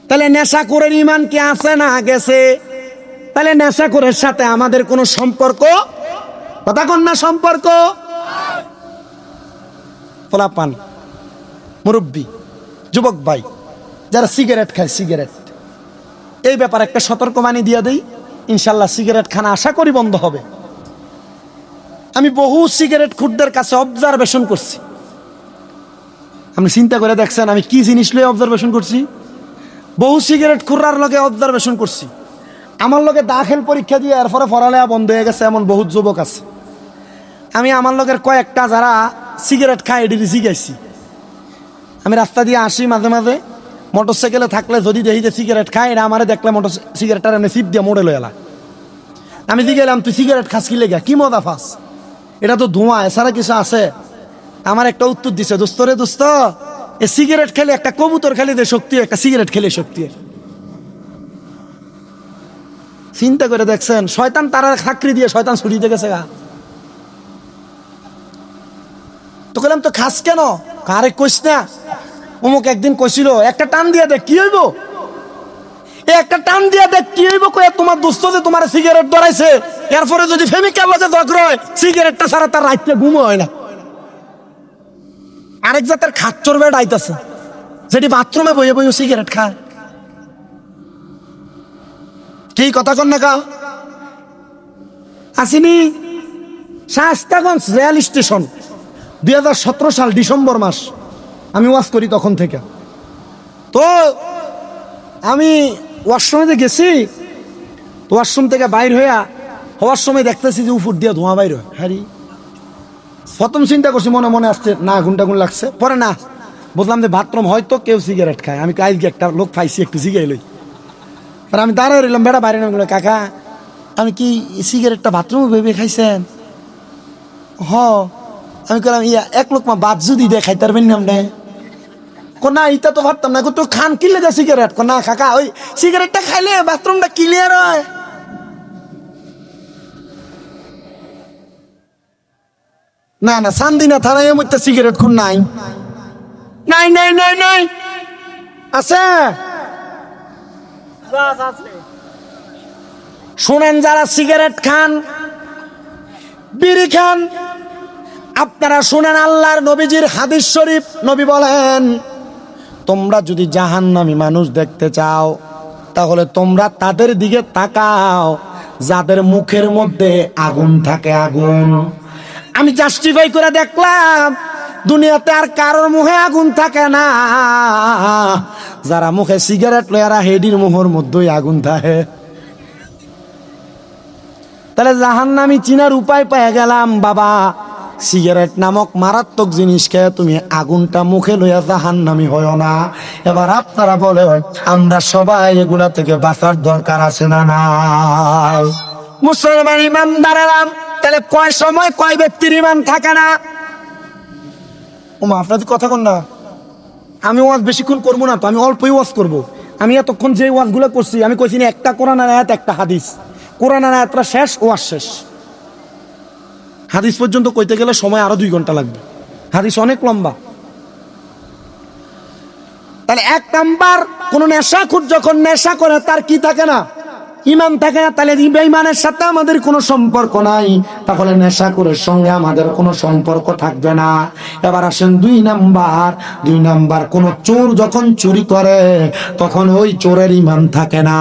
তাহলে নেশা করে ঈমান কি আছে না গেছে? তাহলে নেশা করে সাথে আমাদের কোনো সম্পর্ক, কথা কোন না সম্পর্ক? পোলাপান, মুরব্বী, যুবক ভাই, যারা সিগারেট খায়, সিগারেট, এই ব্যাপারে একটা সতর্কবাণী দিয়ে দেই। ইনশাল্লাহ সিগারেট খানা আশা করি বন্ধ হবে। আমি বহু সিগারেট খুরদের কাছে অবজারভেশন করছি। আপনি চিন্তা করে দেখছেন আমি কি জিনিস লয়ে অবজারভেশন করছি? বহু সিগারেট খুররার লগে অবজারভেশন করছি। আমার লগে দাখিল পরীক্ষা দিয়ে এরপরে পড়ালেখা বন্ধ হয়ে গেছে এমন বহুত যুবক আছে। আমি আমার লগের কয়েকটা যারা সিগারেট খায় এটি জিজ্ঞাসি। আমি রাস্তা দিয়ে আসি মাঝে মাঝে, মোটরসাইকেলে থাকলে যদি দেখি যে সিগারেট খায়, এটা আমারে দেখলে মোটর সিগারেটটা এমনি সিপ দিয়ে মোড়ে লইলা। আমি দিয়ে গেলাম, তুই সিগারেট খাস কি লেগে, কি মজা ফাস, এটা তো ধোঁয়া, এছাড়া কিছু আছে? আমার একটা উত্তর দিছে, দোস্ত রে দোস্ত, এ সিগারেট খেলে একটা কবুতর খেলে যে শক্তি, একটা সিগারেট খেলে শক্তি। চিন্তা করে দেখছেন, শয়তান তারা চাকরি দিয়ে শয়তান ছুটিতে গেছে গা। তো বললাম তো খাস কেন? আরে কইস না, অমুক একদিন কইছিল একটা টান দিয়া দেখ কি হইব, একটা টান দিয়া দেখ কি হইব, কয়ে তোমার দোস্ত যে তোমার সিগারেট ধরাইছে, এরপরে যদি ফেমিকাল লজে ঝগড়া হয়, সিগারেটটা ছাড়া তার রাইতে ঘুম হয় না। আরেক জাতের খাচ্চর বেড আইতাছে, যেটি বাথরুমে বইয়ে বইয়ে সিগারেট খায়। কি কথা কন না কাও আসিনি? শাস্তাগঞ্জ রেল স্টেশন 2017 সাল ডিসেম্বর মাস আমি ওয়াজ করি তখন থেকে। তো আমি ওয়াশরুমে গেছি, ওয়াশরুম থেকে বাইর হওয়ার সময় দেখতেছি যে উপর দিয়ে ধোঁয়া বাইর হয়। হ্যাঁ, প্রথম চিন্তা করছি, মনে মনে আসছে না গুনটাগুন লাগছে। পরে না বুঝলাম যে বাথরুম হয়তো কেউ সিগারেট খায়। আমি কালকে একটা লোক পাইছি, একটু জিগাই লই। আর আমি দাঁড়ায় রইলাম, বেড়া বাইরে না, কাকা আমি কি সিগারেটটা বাথরুমে ভেবে খাইছেন? হ। আমি বললাম ইয়া এক লোক মা বাদ যদি দেখাই তার নাম নেই। না ইটা তো ভাবতাম না, তো খান কিনলে যা সিগারেট। না কাকা, ওই সিগারেটটা খাইলে বাথরুমটা ক্লিয়ার হয়। না না, চান্দিনা থানায় এর মধ্যে সিগারেট খুন নাই। নাই নাই নাই নাই, আছে। শুনেন, যারা সিগারেট খান, বিড়ি খান, আপনারা শুনেন আল্লাহর নবীজির হাদিস শরীফ। নবী বলেন, তোমরা যদি জাহান্নামী মানুষ দেখতে চাও তাহলে তোমরা তাদের দিকে তাকাও যাদের মুখের মধ্যে আগুন থাকে, আগুন। আমি জাস্টিফাই করে দেখলাম দুনিয়াতে আর কারোর মুখে আগুন থাকে না, যারা মুখে সিগারেট লয়ারা হেডির মুখের মধ্যেই আগুন থাকে। তাহলে জাহান্নামী চিনার উপায় পেয়ে গেলাম বাবা। সিগারেট নামক মারাত্মক জিনিস খেয়ে তুমি আগুনটা মুখে লইয়া জাহান্নামী হয় না। এবার আপনারা বলে, আমরা সবাই এগুলা থেকে বাঁচার দরকার আছে না নাই? মুসলমান ইমানদারেরা, তাহলে কয় সময় কয় ব্যক্তির ইমান থাকে না? আপনাদের কথা কন না। আমি ওয়াজ বেশিক্ষণ করবো না তো, আমি অল্পই ওয়াজ করবো। আমি এতক্ষণ যে ওয়াজগুলো করছি, আমি কইছি না একটা কোরআন আয়াত একটা হাদিস। কোরআন আয়াতটা শেষ, ওয়াজ শেষ। হাদিস পর্যন্ত কইতে গেলে সময় আরো 2 ঘন্টা লাগবে, হাদিস অনেক লম্বা। তাহলে 1 নাম্বার, কোন নেশাখোর যখন নেশা করে তার কি থাকে না? ইমান থাকে না। তাহলে বেঈমানের সাথে আমাদের কোনো সম্পর্ক নাই, তাহলে নেশাখোরের সঙ্গে আমাদের কোনো সম্পর্ক থাকবে না। এবার আসেন 2 নাম্বার, কোন চোর যখন চুরি করে তখন ওই চোরের ইমান থাকে না।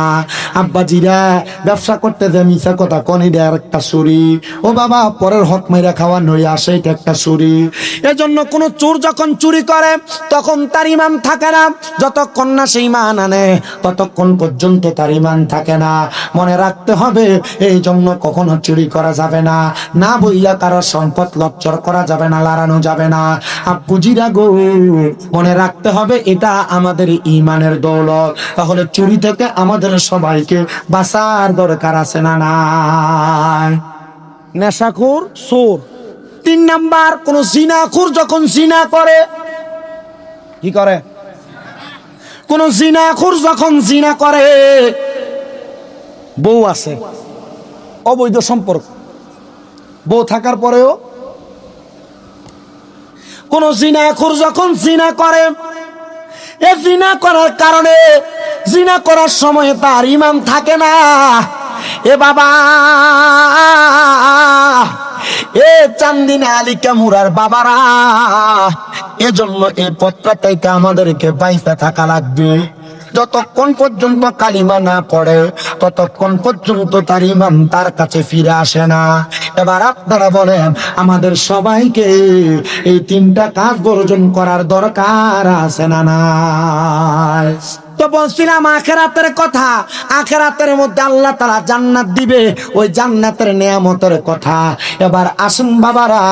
আব্বাজিরা ব্যবসা করতে যে মিছা কথা কনি দেয় একটা চুরি। ও বাবা, পরের হক মাইরা খাওয়া নই আসে, এটা একটা চুরি। এজন্য কোন চোর যখন চুরি করে তখন তার ইমান থাকে না। যতক্ষণ না সে ইমান আনে ততক্ষণ পর্যন্ত তার ইমান থাকে না। মনে রাখতে হবে, এই জন্য কখনো চুরি করা যাবে না, না বইয়া কারো সম্পদ লচ্চর করা যাবে না, লাড়ানো যাবে না। আব্বুজিরা গো, মনে রাখতে হবে এটা আমাদের ইমানের দৌলত। তাহলে চুরি থেকে আমাদের সবাইকে বাঁচার দরকার আছে না নাই? নেশাখোর, চোর। 3 নাম্বার, কোন জিনাখোর যখন জিনা করে, কি করে? কোন জিনাখোর যখন জিনা করে, বউ আছে, অবৈধ সম্পর্ক, বউ থাকার পরেও কোন জিনাখোর যখন জিনা করে, এ জিনা করার কারণে, জিনা করার সময় তার ইমান থাকে না। এ বাবা, এ চান্দিনা আলিকা মুরার বাবারা, এজন্য এই পত্রটাইতে আমাদেরকে বাইসা থাকা লাগবে। যতক্ষণ পর্যন্ত কালিমা না পড়ে ততক্ষণ পর্যন্ত তার ইমান তার কাছে ফিরে আসে না। এবার আপনারা বলেন, আমাদের সবাইকে এই 3টা কাজ বর্জন করার দরকার আছে না নাই? তো বলছিলাম আখেরাতের কথা। আখেরাতের মধ্যে আল্লাহ তাআলা জান্নাত দিবে, ওই জান্নাতের নিয়ামতের কথা। এবার আসুন বাবারা,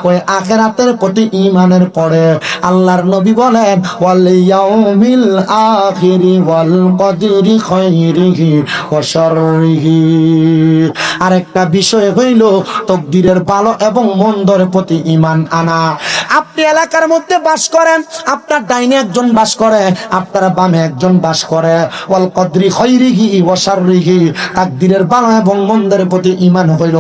ওই আখেরাতের প্রতি ঈমানের পরে আল্লাহর নবী বলেন, ওয়াল ইয়াউমিল আখিরি ওয়াল কদরি খায়রিহি ওয়া শাররিহি। আরেকটা বিষয় হইল তাকদীরের ভালো এবং মন্দর প্রতি ঈমান আনা। আপনি এলাকার মধ্যে বাস করেন, আপনার ডাইনে একজন বাস করে, আপনার বামে একজন বাস করে। ওয়াল কদরি খায়রিহি ওয়া শাররিহি, তাকদীরের ভালো এবং মন্দের প্রতি ঈমান হইল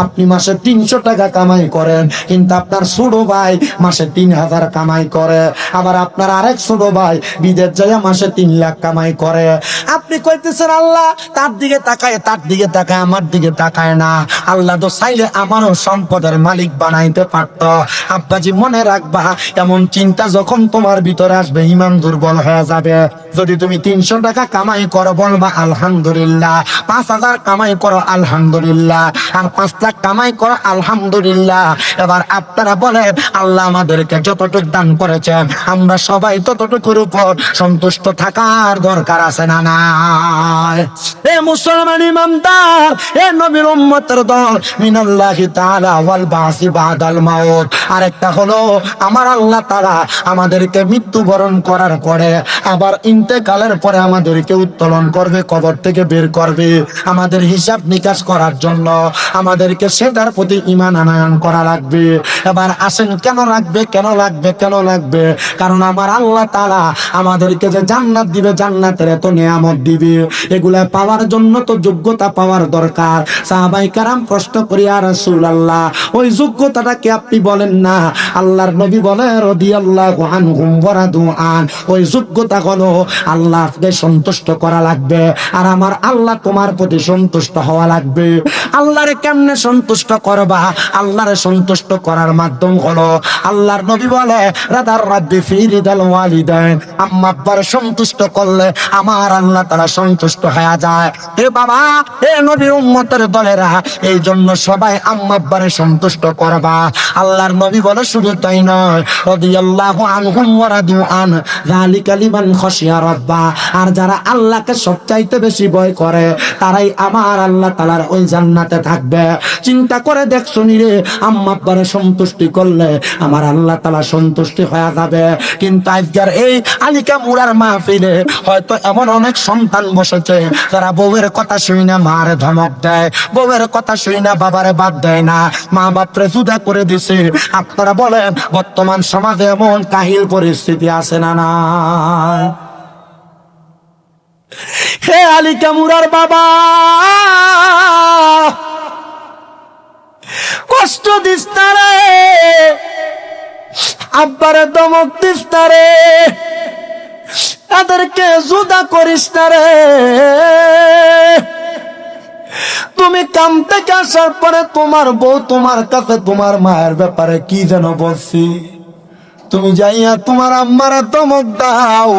আপনি মাসে 300 টাকা কামাই করেন, কিন্তু আপনার ছোট ভাই মাসে 3000 কামাই করে। আবার আপনার আরেক ছোট ভাই বিদেশ যায় মাসে 3 লাখ কামাই করে। আপনি কইতেছেন আল্লাহ তার দিকে তাকায়, তার দিকে তাকায়, আমার দিকে তাকায় না। আল্লাহ তো চাইলে আমারও সম্পদের মালিক বানাইতে পারত। আব্বাজি মনে রাখবা, এমন চিন্তা যখন তোমার ভিতরে আসবে ঈমান দুর্বল হয়ে যাবে। যদি তুমি 300 টাকা কামাই করো বলবা আলহামদুলিল্লাহ, 5000 কামাই করো আলহামদুলিল্লাহ, আর 5 লাখ কামাই করো আলহামদুলিল্লাহ। এবার আপনারা বলেন, আল্লাহ আমাদেরকে যতটুকু দান করেছেন আমরা সবাই ততটুকুর উপর সন্তুষ্ট থাকার দরকার আছে না নাই? এ মুসলমান ইমানদার, এ নবীর উম্মতের দল, মিনাল্লাহি তাআলা ওয়াল বাসি বাদাল মাউত। আরেকটা হলো আমার আল্লাহ তাআলা আমাদেরকে মৃত্যুবরণ করার পরে আবার ইন্তেকালের পরে আমাদেরকে উত্তোলন করবে, কবর থেকে বের করবে আমাদের হিসাব নিকাশ করার জন্য। আমাদেরকে সেটার প্রতি ঈমান আনয়ন করা লাগবে। এবার আসেন, কেন লাগবে, কেন লাগবে, কেন লাগবে? কারণ আমার আল্লাহ তাআলা আমাদেরকে যে জান্নাত দিবে, জান্নাতের এত নিয়ামত দিবে, এগুলা পাওয়ার জন্য তো যোগ্যতা পাওয়ার দরকার। সাহাবায়ে কেরাম প্রশ্ন করি, ইয়া রাসূলুল্লাহ, ওই যোগ্যতাটা কি আপনি বলেন না? আল্লাহর নবী বলে, রাদিয়াল্লাহু আনহুম ওয়া রাদু আন, ওই যোগ্যতা হলো আল্লাহকে সন্তুষ্ট করা লাগবে, আর আমার আল্লাহ তোমার প্রতি সন্তুষ্ট হওয়া লাগবে। আল্লাহরে কেমনে সন্তুষ্ট করবা? আল্লাহরে সন্তুষ্ট করার মাধ্যম হলো, আল্লাহর নবী বলে, রাদার রাব্বি ফি রিদাল ওয়ালিদাইন, আম্মা আব্বার সন্তুষ্ট করলে আমার আল্লাহ তাআলা সন্তুষ্ট হয়ে যায়। এ বাবা, এ নবীর উম্মতের দলেরা, এই জন্য সবাই আম্মা আব্বারে সন্তুষ্ট করবা। আল্লাহর নবী বলে, শুধু তাই নয়, রাদিয়াল্লাহু আনহুম ওয়া রাদু আন, যালিকা লিমান খাশিয়া রাব্বা, আর যারা আল্লাহকে সবচাইতে বেশি ভয় করে তারাই আমার আল্লাহ তাআলার ওই জান্নাতে থাকবে। চিন্তা করে দেখ শুনি রে, আম্মা আব্বারে সন্তুষ্টি করলে আমার আল্লাহ তাআলা সন্তুষ্টি হয়ে যাবে। কিন্তু আজকের এই আলিকা মুরার মাহফিলে হয়তো এমন অনেক সন্তান বসেছে যারা বউয়ের কথা শুই না মারে ধমক দেয়, বউয়ের কথা শুই না বাবারে বাদ দেয় না, মা বাপরে জুদা করে দিছে। আপনারা বলেন, বর্তমান সমাজে এমন কাহিল পরিস্থিতি আছে না না? হে আলিকা মুরার বাবা, কষ্ট দিস না রে, আব্বারে ধমক দিস না রে, তাদেরকে জুদা করিস না রে। তুমি কাম থেকে আসার পরে তোমার বউ তোমার কাছে তোমার মায়ের ব্যাপারে কি যেন বলছি, তুমি যাইয়া তোমার আম্মারা ধমক দাও।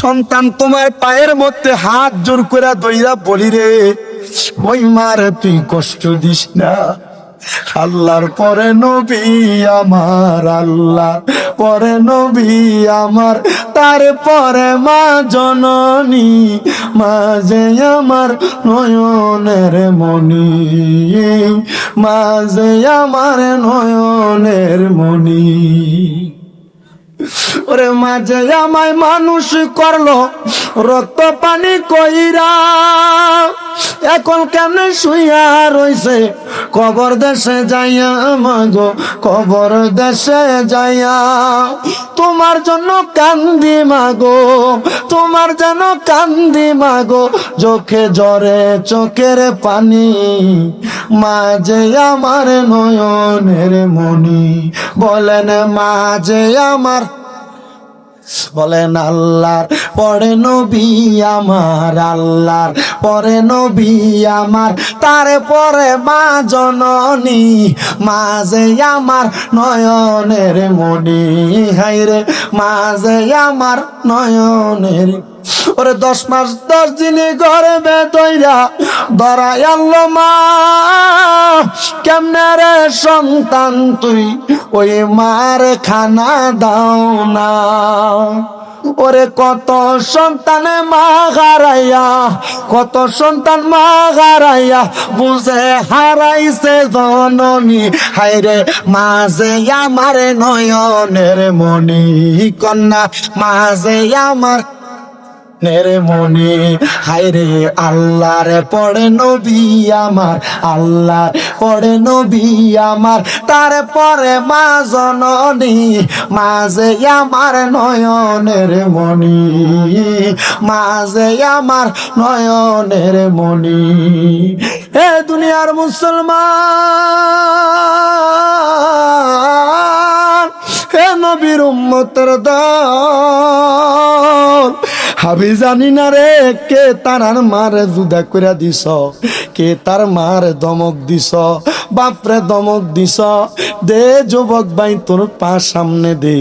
সন্তান তোমার পায়ের মধ্যে হাত জোর করে দইরা বলি রে, ওই মারে তুই কষ্ট দিস না। আল্লাহর পরে নবী আমার, আল্লাহ পরে নবী আমার, তারপরে মা জননী, মা যে আমার নয়নের মণি, মা যে আমার নয়নের মণি। ওরে মাঝে আমায় মানুষ করলো রক্ত পানি কইরা, এখন কেমনে শুইয়া রইছে কবর দেশে যাইয়া, মাগো কবর দেশে যাইয়া। তোমার জন্য কান্দি মাগো, তোমার যেন কান্দি মাগো, চোখে জরে চোখের পানি, মাঝে আমার নয়নের মণি। বলেন মাঝে আমার, বলেন আল্লাহর পরে নবী আমার, আল্লাহর পরে নবী আমার, তারপরে মা জননী, মাঝে আমার নয়নের মণি। হাইরে মাঝে আমার নয়নের। ওরে 10 মাস 10 দিনে গর্ভে দইরা ধরাই আনলো মা, কেমনে রে সন্তান তুই ওই মার খানা দাও না। ওরে কত সন্তানে মা হারাইয়া, কত সন্তান মা হারাইয়া বুঝে হারাইছে জননী। হায়রে মাঝে আমার নয়নের মণি, কন্যা মাঝে আমার নেরে মনি। হায়রে আল্লাহর পড়ে নবী আমার, আল্লাহ পড়ে নবী আমার, তারপরে মা জননী, মাঝে আমার নয়নের মণি, মাঝে আমার নয়নের মণি। হে দুনিয়ার মুসলমান, হে নবীর উম্মতের দল, আমি জানি না রে কে তার মারে জুদা করে দিস, কে তার মারে ধমক দিস, বাপরে ধমক দিস। দে যুবক ভাই তোর পা সামনে দে,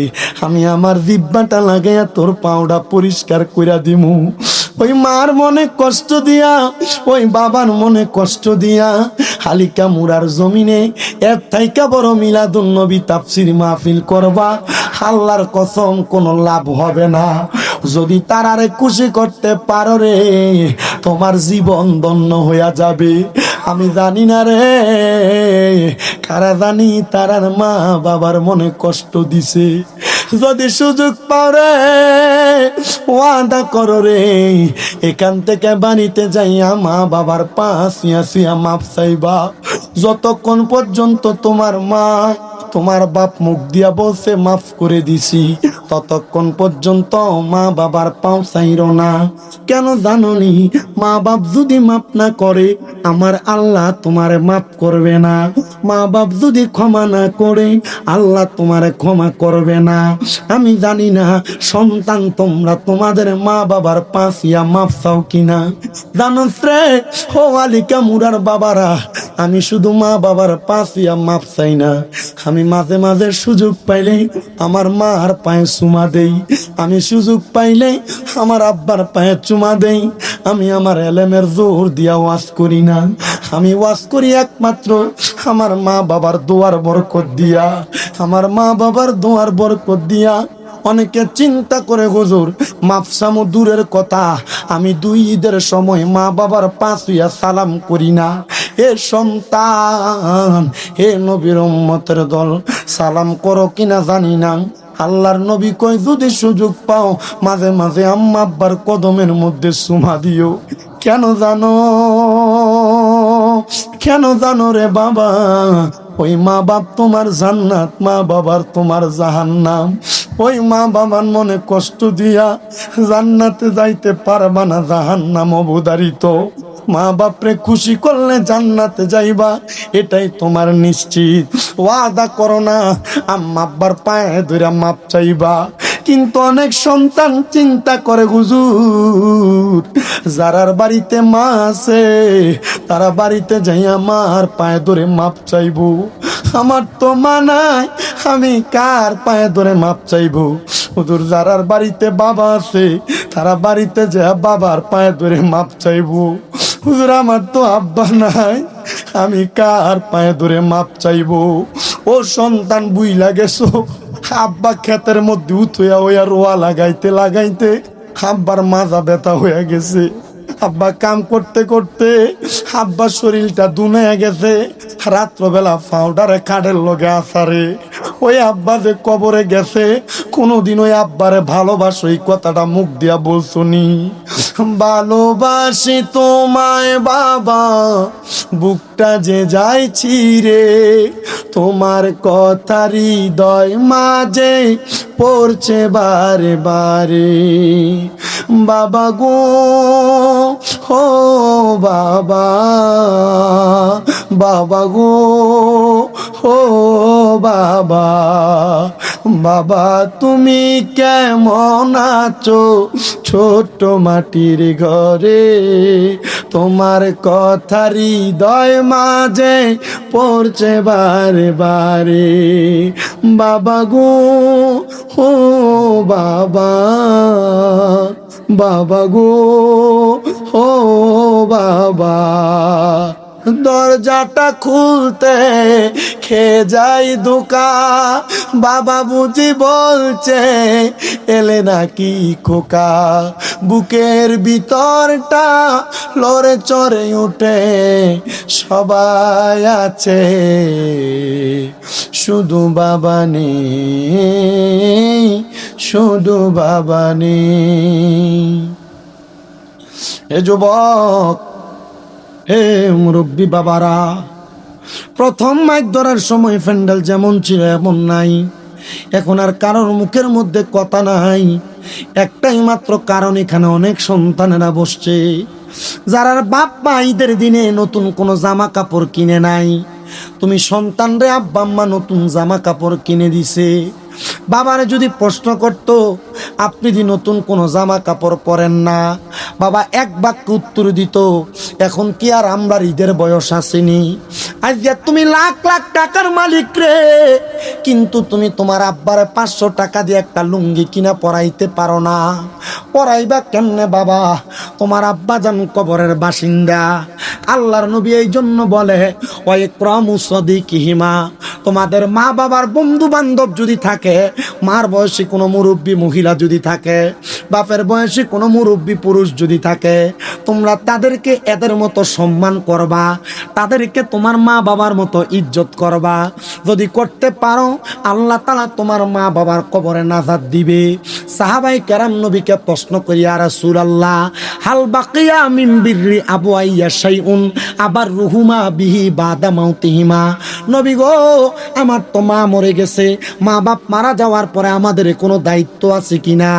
আমি আমার জিব্বাটা লাগাইয়া তোর পাউডা পরিষ্কার কইরা দিমু। ওই মার মনে কষ্ট দিয়া, ওই বাবার মনে কষ্ট দিয়া হালিকা মুরার জমিনে এর থাইকা বড় মিলাদুন নবী তাফসীর মাহফিল করবা, আল্লাহর কসম কোনো লাভ হবে না। যদি তারারে খুশি করতে পারো রে, তোমার জীবন ধন্য হইয়া যাবে। আমি জানি না রে কারা জানি তারার মা বাবার মনে কষ্ট দিছে। যদি সুযোগ পাও রে ওয়াদা করো রে এখান থেকে বাড়িতে যাইয়া মা বাবার পা সিয়া মাপ চাইবা। যতক্ষণ পর্যন্ত তোমার মা তোমার বাপ মুখ দিয়া বলছে মাফ করে দিছি, ততক্ষণ পর্যন্ত মা বাবার পাও চাইরো না। কেন জানোনি? মা বাপ যদি মাফ না করে আমার আল্লাহ তোমারে মাফ করবে না। মা বাপ যদি ক্ষমা না করে আল্লাহ তোমারে ক্ষমা করবে না। আমি জানি না সন্তান তোমরা তোমাদের মা বাবার পাশিয়া মাফ চাও কিনা। জানোস রে ও আলিকা মুরার বাবারা, আমি শুধু মা বাবার পাশিয়া মাফ চাই না, আমি মাঝে মাঝে সুযোগ পাইলে আমার মার পায়ে চুমা দেই, আমি সুযোগ পাইলে আমার আব্বার পায়ে চুমা দেই। আমি আমার এলেমের জোর দিয়া ওয়াজ করি না, আমি ওয়াজ করি একমাত্র আমার মা বাবার দোয়ার বরকত দিয়া, আমার মা বাবার দোয়ার বরকত দিয়া। অনেকে চিন্তা করে হুজুর মাফসামু দূরের কথা, আমি 2 ঈদের সময় মা বাবার পাশ হইয়া সালাম করি না। হে সন্তান, হে নবীর উম্মতের দল, সালাম করো কিনা জানি না। আল্লাহর নবী কয় যদি সুযোগ পাও মাঝে মাঝে আম্মা আব্বার কদমের মধ্যে চুমা দিও। কেন জানো? কেন জানো রে বাবা? ওই মা বাপ তোমার জান্নাত, মা বাবার তোমার জাহান্নাম। ওই মা বাবার মনে কষ্ট দিয়া জান্নাতে যাইতে পারবা না, জাহান্নাম অবধারিত। মা বাপরে খুশি করলে জান্নাতে যাইবা, এটাই তোমার নিশ্চিত। ওয়াদা করো না আম্মা আব্বার পায়ে ধরে মাপ চাইবা। কিন্তু অনেক সন্তান চিন্তা করে হুজুর যারার বাড়িতে মা আছে তারা বাড়িতে যাইয়া মার পায়ে ধরে মাপ চাইবো। আমার তো মা নাই, আমি কার পায়ে ধরে মাপ চাইবো? হুজুর যারার বাড়িতে বাবা আছে তারা বাড়িতে যাইয়া বাবার পায়ে ধরে মাপ চাইবো। হুজুর আমার তো আব্বা নাই, আমি কার পায়ে ধরে মাপ চাইবো? ও সন্তান বুইলা গেছো, আব্বা ক্ষেতের মধ্যে উঠইয়া হইয়া রোয়া লাগাইতে লাগাইতে আব্বার মাজা ব্যথা হয়ে গেছে। আব্বা কাম করতে করতে আব্বার শরীরটা দুনাইয়া গেছে। রাত্রবেলা পাউডারে কাঠের লগে আসারে ওই আব্বা যে কবরে গেছে, কোনোদিন ওই আব্বারে ভালোবাসো এই কথাটা মুখ দিয়া বলছনি? ভালোবাসি তোমায় বাবা, বুকটা যে যাইছি রে, তোমার কথা হৃদয় মাঝে পড়ছে বারে বারে। বাবা গো ও বাবা, বাবা গো ও বাবা, বাবা তুমি কেমন আছো ছোট্ট মাটির ঘরে, তোমার কথা হৃদয় মাঝে পড়ছে বারে বারে। বাবা গো ও বাবা, বাবা গো ও বাবা, দরজাটা খুলতে খেয়ে যাই ধোকা, বাবা বুঝি বলছে এলে নাকি খোকা। বুকের ভিতরটা লড়ে চড়ে উঠে, সবাই আছে শুধু বাবা নেই, শুধু বাবা নেই। এ যুবক, হে মুরব্বী বাবারা, প্রথম মাইক ধরার সময় প্যান্ডেল যেমন ছিল এমন নাই। এখন আর কারোর মুখের মধ্যে কথা নাই, একটাই মাত্র কারণ, এখানে অনেক সন্তানেরা বসছে যারা বাপ মা ঈদের দিনে নতুন কোনো জামা কাপড় কিনে নাই। তুমি সন্তানরে আব্বা আম্মা নতুন জামা কাপড় কিনে দিছে। বাবারে যদি প্রশ্ন করত আপনি যদি নতুন কোনো জামা কাপড় পরেন না, বাবা এক বাক্য উত্তর দিত এখন কি আর আমরা ঈদের বয়স আসেনি? আজ তুমি লাখ লাখ টাকার মালিক রে, কিন্তু তুমি তোমার আব্বারে 500 টাকা দিয়ে একটা লুঙ্গি কিনা পরাইতে পারো না। পরাইবা কেমনে বাবা? তোমার আব্বা জান কবরের বাসিন্দা। আল্লাহর নবী এই জন্য বলে ওয়াইক্রামু সাদিকিহিমা, তোমাদের মা বাবার বন্ধু বান্ধব যদি থাকে, মার বয়সী কোনো মুরব্বী মহিলা যদি যদি থাকে, বাপের বয়সী কোনো মুরব্বী পুরুষ যদি থাকে, তোমরা তাদেরকে এদের মতো সম্মান করবা, তাদেরকে তোমার মা বাবার মতো ইজ্জত করবা। যদি করতে পারো আল্লাহ তাআলা তোমার মা বাবার কবরে নাজাত দিবে। সাহাবায়ে কেরাম নবীকে প্রশ্ন করিয়া, রাসূলুল্লাহ হাল বাকিয়া মিন বিররি আবওয়াইয়া শাইউন আবার রুহুমা বিহি বাদা মাউতিহিমা। নবী গো, আমার তো মা মরে গেছে, মা বাপ মারা যাওয়ার পরে আমাদের কোনো দায়িত্ব আছে কিনা?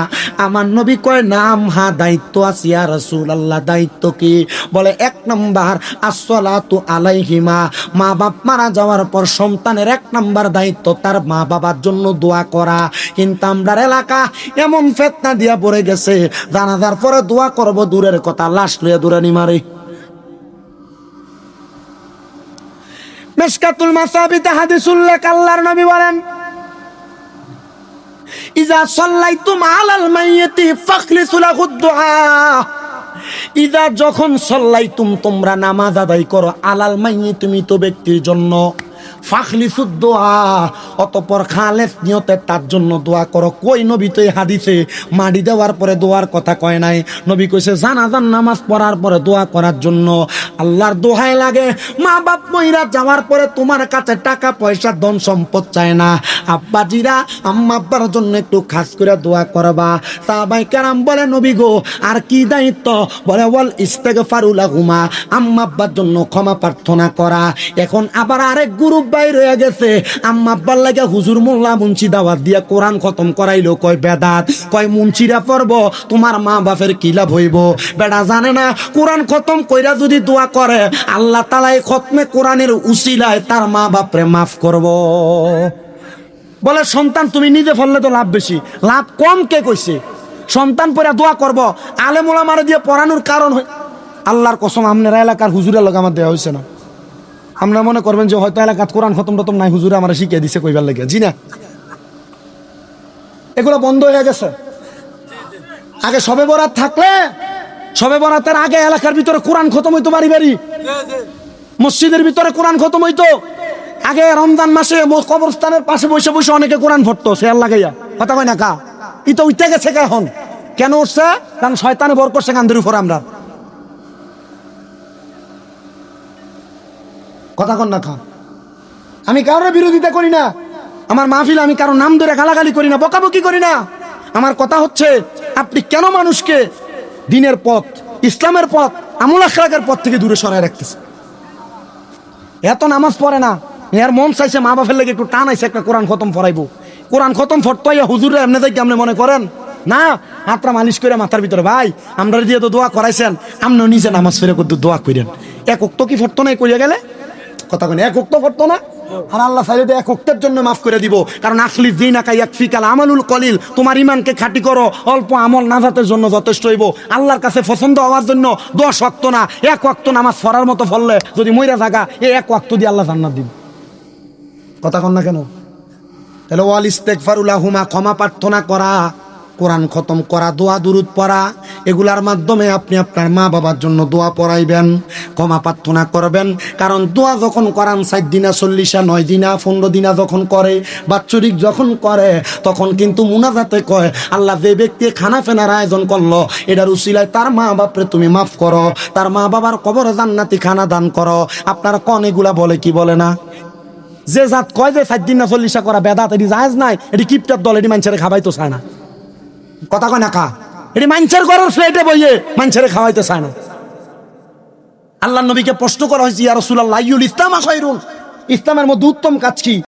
আমার নবী কয়, নাম, হ্যাঁ দায়িত্ব আছে ইয়া রাসূলুল্লাহ। দায়িত্ব কি? বলে, 1 নাম্বার আসসালাতু আলাইহিমা, মা বাপ মারা যাওয়ার পর সন্তানের 1 নাম্বার দায়িত্ব তার মা বাবার জন্য দোয়া করা। কিন্তু আমরার এলাকা এমন ফিতনা দিয়া পড়ে গেছে, জানাজার পরে দোয়া করব দূরের কথা, লাশ লইয়া দূরানি মারে। মিশকাতুল মাসাবিতে হাদিস উল্লেখ, আল্লাহর নবী বলেন, ইজা সাল্লাইতুম আলাল মাইয়িতি ফাখলিসু লাহু দুআ। ইজা যখন সাল্লাইতুম তোমরা নামাজ আদায় করো, আলাল মাইয়িতি মৃত ব্যক্তির জন্য, ফাখলিসু দুআ অতঃপর খালেস নিয়তে তার জন্য দোয়া করো। কই নবী তো এই হাদিসে মাটি দেওয়ার পরে দোয়ার কথা কয় নাই। নবী কইছে জানাজার নামাজ পড়ার পরে দোয়া করার জন্য। আল্লাহর দোহাই লাগে, মা বাপ মইরা যাওয়ার পরে তোমার কাছে টাকা পয়সা ধন সম্পদ চায় না, আব্বাজিরা আম্মা আব্বার জন্য একটু খাস করে দোয়া করবা। সাহাবায়ে কেরাম বলে, নবী গো আর কি দায়িত্ব? বলে, ওয়াল ইস্তিগফারু লাহুমা, আম্মা আব্বার জন্য ক্ষমা প্রার্থনা করা। এখন আবার আরেক গ্রুপ বাইর হয়ে গেছে, আম্মা আব্বার লাগে হুজুর মোল্লা মুন্সি দাওয়াত দিয়া কোরআন খতম করাইলো, কয় বেদাত, কয় মুন্সিরা পড়ব, তোমার মা বাপের কি লাভ হইব? বেটা জানে না কোরআন খতম কইরা যদি দোয়া করে আল্লাহ তাআলা এই খতমে কোরআনের উসিলায় তার মা বাপরে মাফ করব। বলে, সন্তান তুমি নিজে ফললে তো লাভ বেশি, লাভ কম কে কইছে? সন্তান পড়া দোয়া করব, আলেম ওলামারে দিয়ে পড়ানোর কারণ হয়। আল্লাহর কসম, আপনার এলাকার হুজুরের লোক আমার দেওয়া হয়েছে না। আমরা মনে করবেন যে হয়তো এলাকাত কোরআন খতম টতম নাই, হুজুরে আমার শিখিয়ে দিছে কইবার লাগে, জি না, এগুলো বন্ধ হয়ে গেছে। আগে শবে বরাত থাকলে, শবে বরাতের আগে এলাকার ভিতরে কোরআন খতম হইতো, বাড়ি বাড়ি মসজিদের ভিতরে কোরআন খতম হইতো। আগে রমজান মাসে কবরস্থানের পাশে বসে বসে অনেকে কোরআন পড়তো শেয়ার লাগাইয়া, কথা কয় না কা? ই তো উঠতে গেছে এখন। কেন উঠছে? কারণ শয়তানে বর করছে কান্দের উপর। আমরা কথা কন না খা, আমি কারোর বিরোধিতা করি না, আমার মাহফিল আমি কারো নাম ধরে গালাগালি করি না, বকাবকি করি না। আমার কথা হচ্ছে, আপনি কেন মানুষকে দিনের পথ, ইসলামের পথ, আমল আখলাকের পথ থেকে দূরে সরায় রাখতেছে? এত নামাজ পড়ে না, এর মন চাইছে মা বাপের লেগে একটু টান আইছে একটা কোরআন খতম পড়াইবো। কোরআন খতম ফটতাইয়া হুজুরে এমনি যাই আপনি মনে করেন না? হাতটা মালিশ করে মাথার ভিতরে, ভাই আমরা দিয়ে তো দোয়া করাইছেন, আপনিও নিজে নামাজ ফেরে করতে দোয়া করেন। এক উক্ত কি ফটতো নাই করিয়া গেলে? কথা কেন এক উক্ত ফটতো না? আর আল্লাহ চাইলে এক উক্তের জন্য মাফ করে দিব। কারণ আখলি যিনাকা ইয়াকফিকাল আমালুল কলিল, তোমার ইমানকে খাঁটি করো, অল্প আমল নাজাতের জন্য যথেষ্ট হইব। আল্লাহর কাছে পছন্দ হওয়ার জন্য 10 ওয়াক্ত না, 1 ওয়াক্ত নামাজ পড়ার মতো ফললে যদি মইরা জাগা, এই 1 ওয়াক্ত দিয়ে আল্লাহ জান্নাত দিবে। কথা কন না কেন? তাহলে ওয়াল ইস্তিগফারু লাহুমা, ক্ষমা প্রার্থনা করা, কোরআন খতম করা, দোয়া দুরুদ পড়া, এগুলার মাধ্যমে আপনি আপনার মা বাবার জন্য দোয়া পড়াইবেন, ক্ষমা প্রার্থনা করবেন। কারণ দোয়া যখন করান 7 দিনা 40 9 দিনা 15 দিনা যখন করে, বাৎসরিক যখন করে, তখন কিন্তু মুনাজাতে কয়, আল্লাহ যে ব্যক্তি খানা ফেনার আয়োজন করলো, এটার উসিলায় তার মা বাপরে তুমি মাফ করো, তার মা বাবার কবরে জান্নাতি খানা দান করো। আপনারা কন এগুলা বলে কি বলে না? যে জাত কয় যে 7 দিন না 40 করা বেদাত, এটি জায়েজ নাই, এটি কিপটার দল, এটি মানুষের খাওয়াইতো চায় না। কথা কয় না কা? এটি মানুষের ঘরের ফ্লেটে বইয়ে মানুষের খাওয়াইতে চায় না। আল্লাহর নবীকে প্রশ্ন করা হয়েছে, ইয়া রাসূলুল্লাহ, ইসলাম খায়রুন, ইসলামের মধ্যে উত্তম কাজ কি?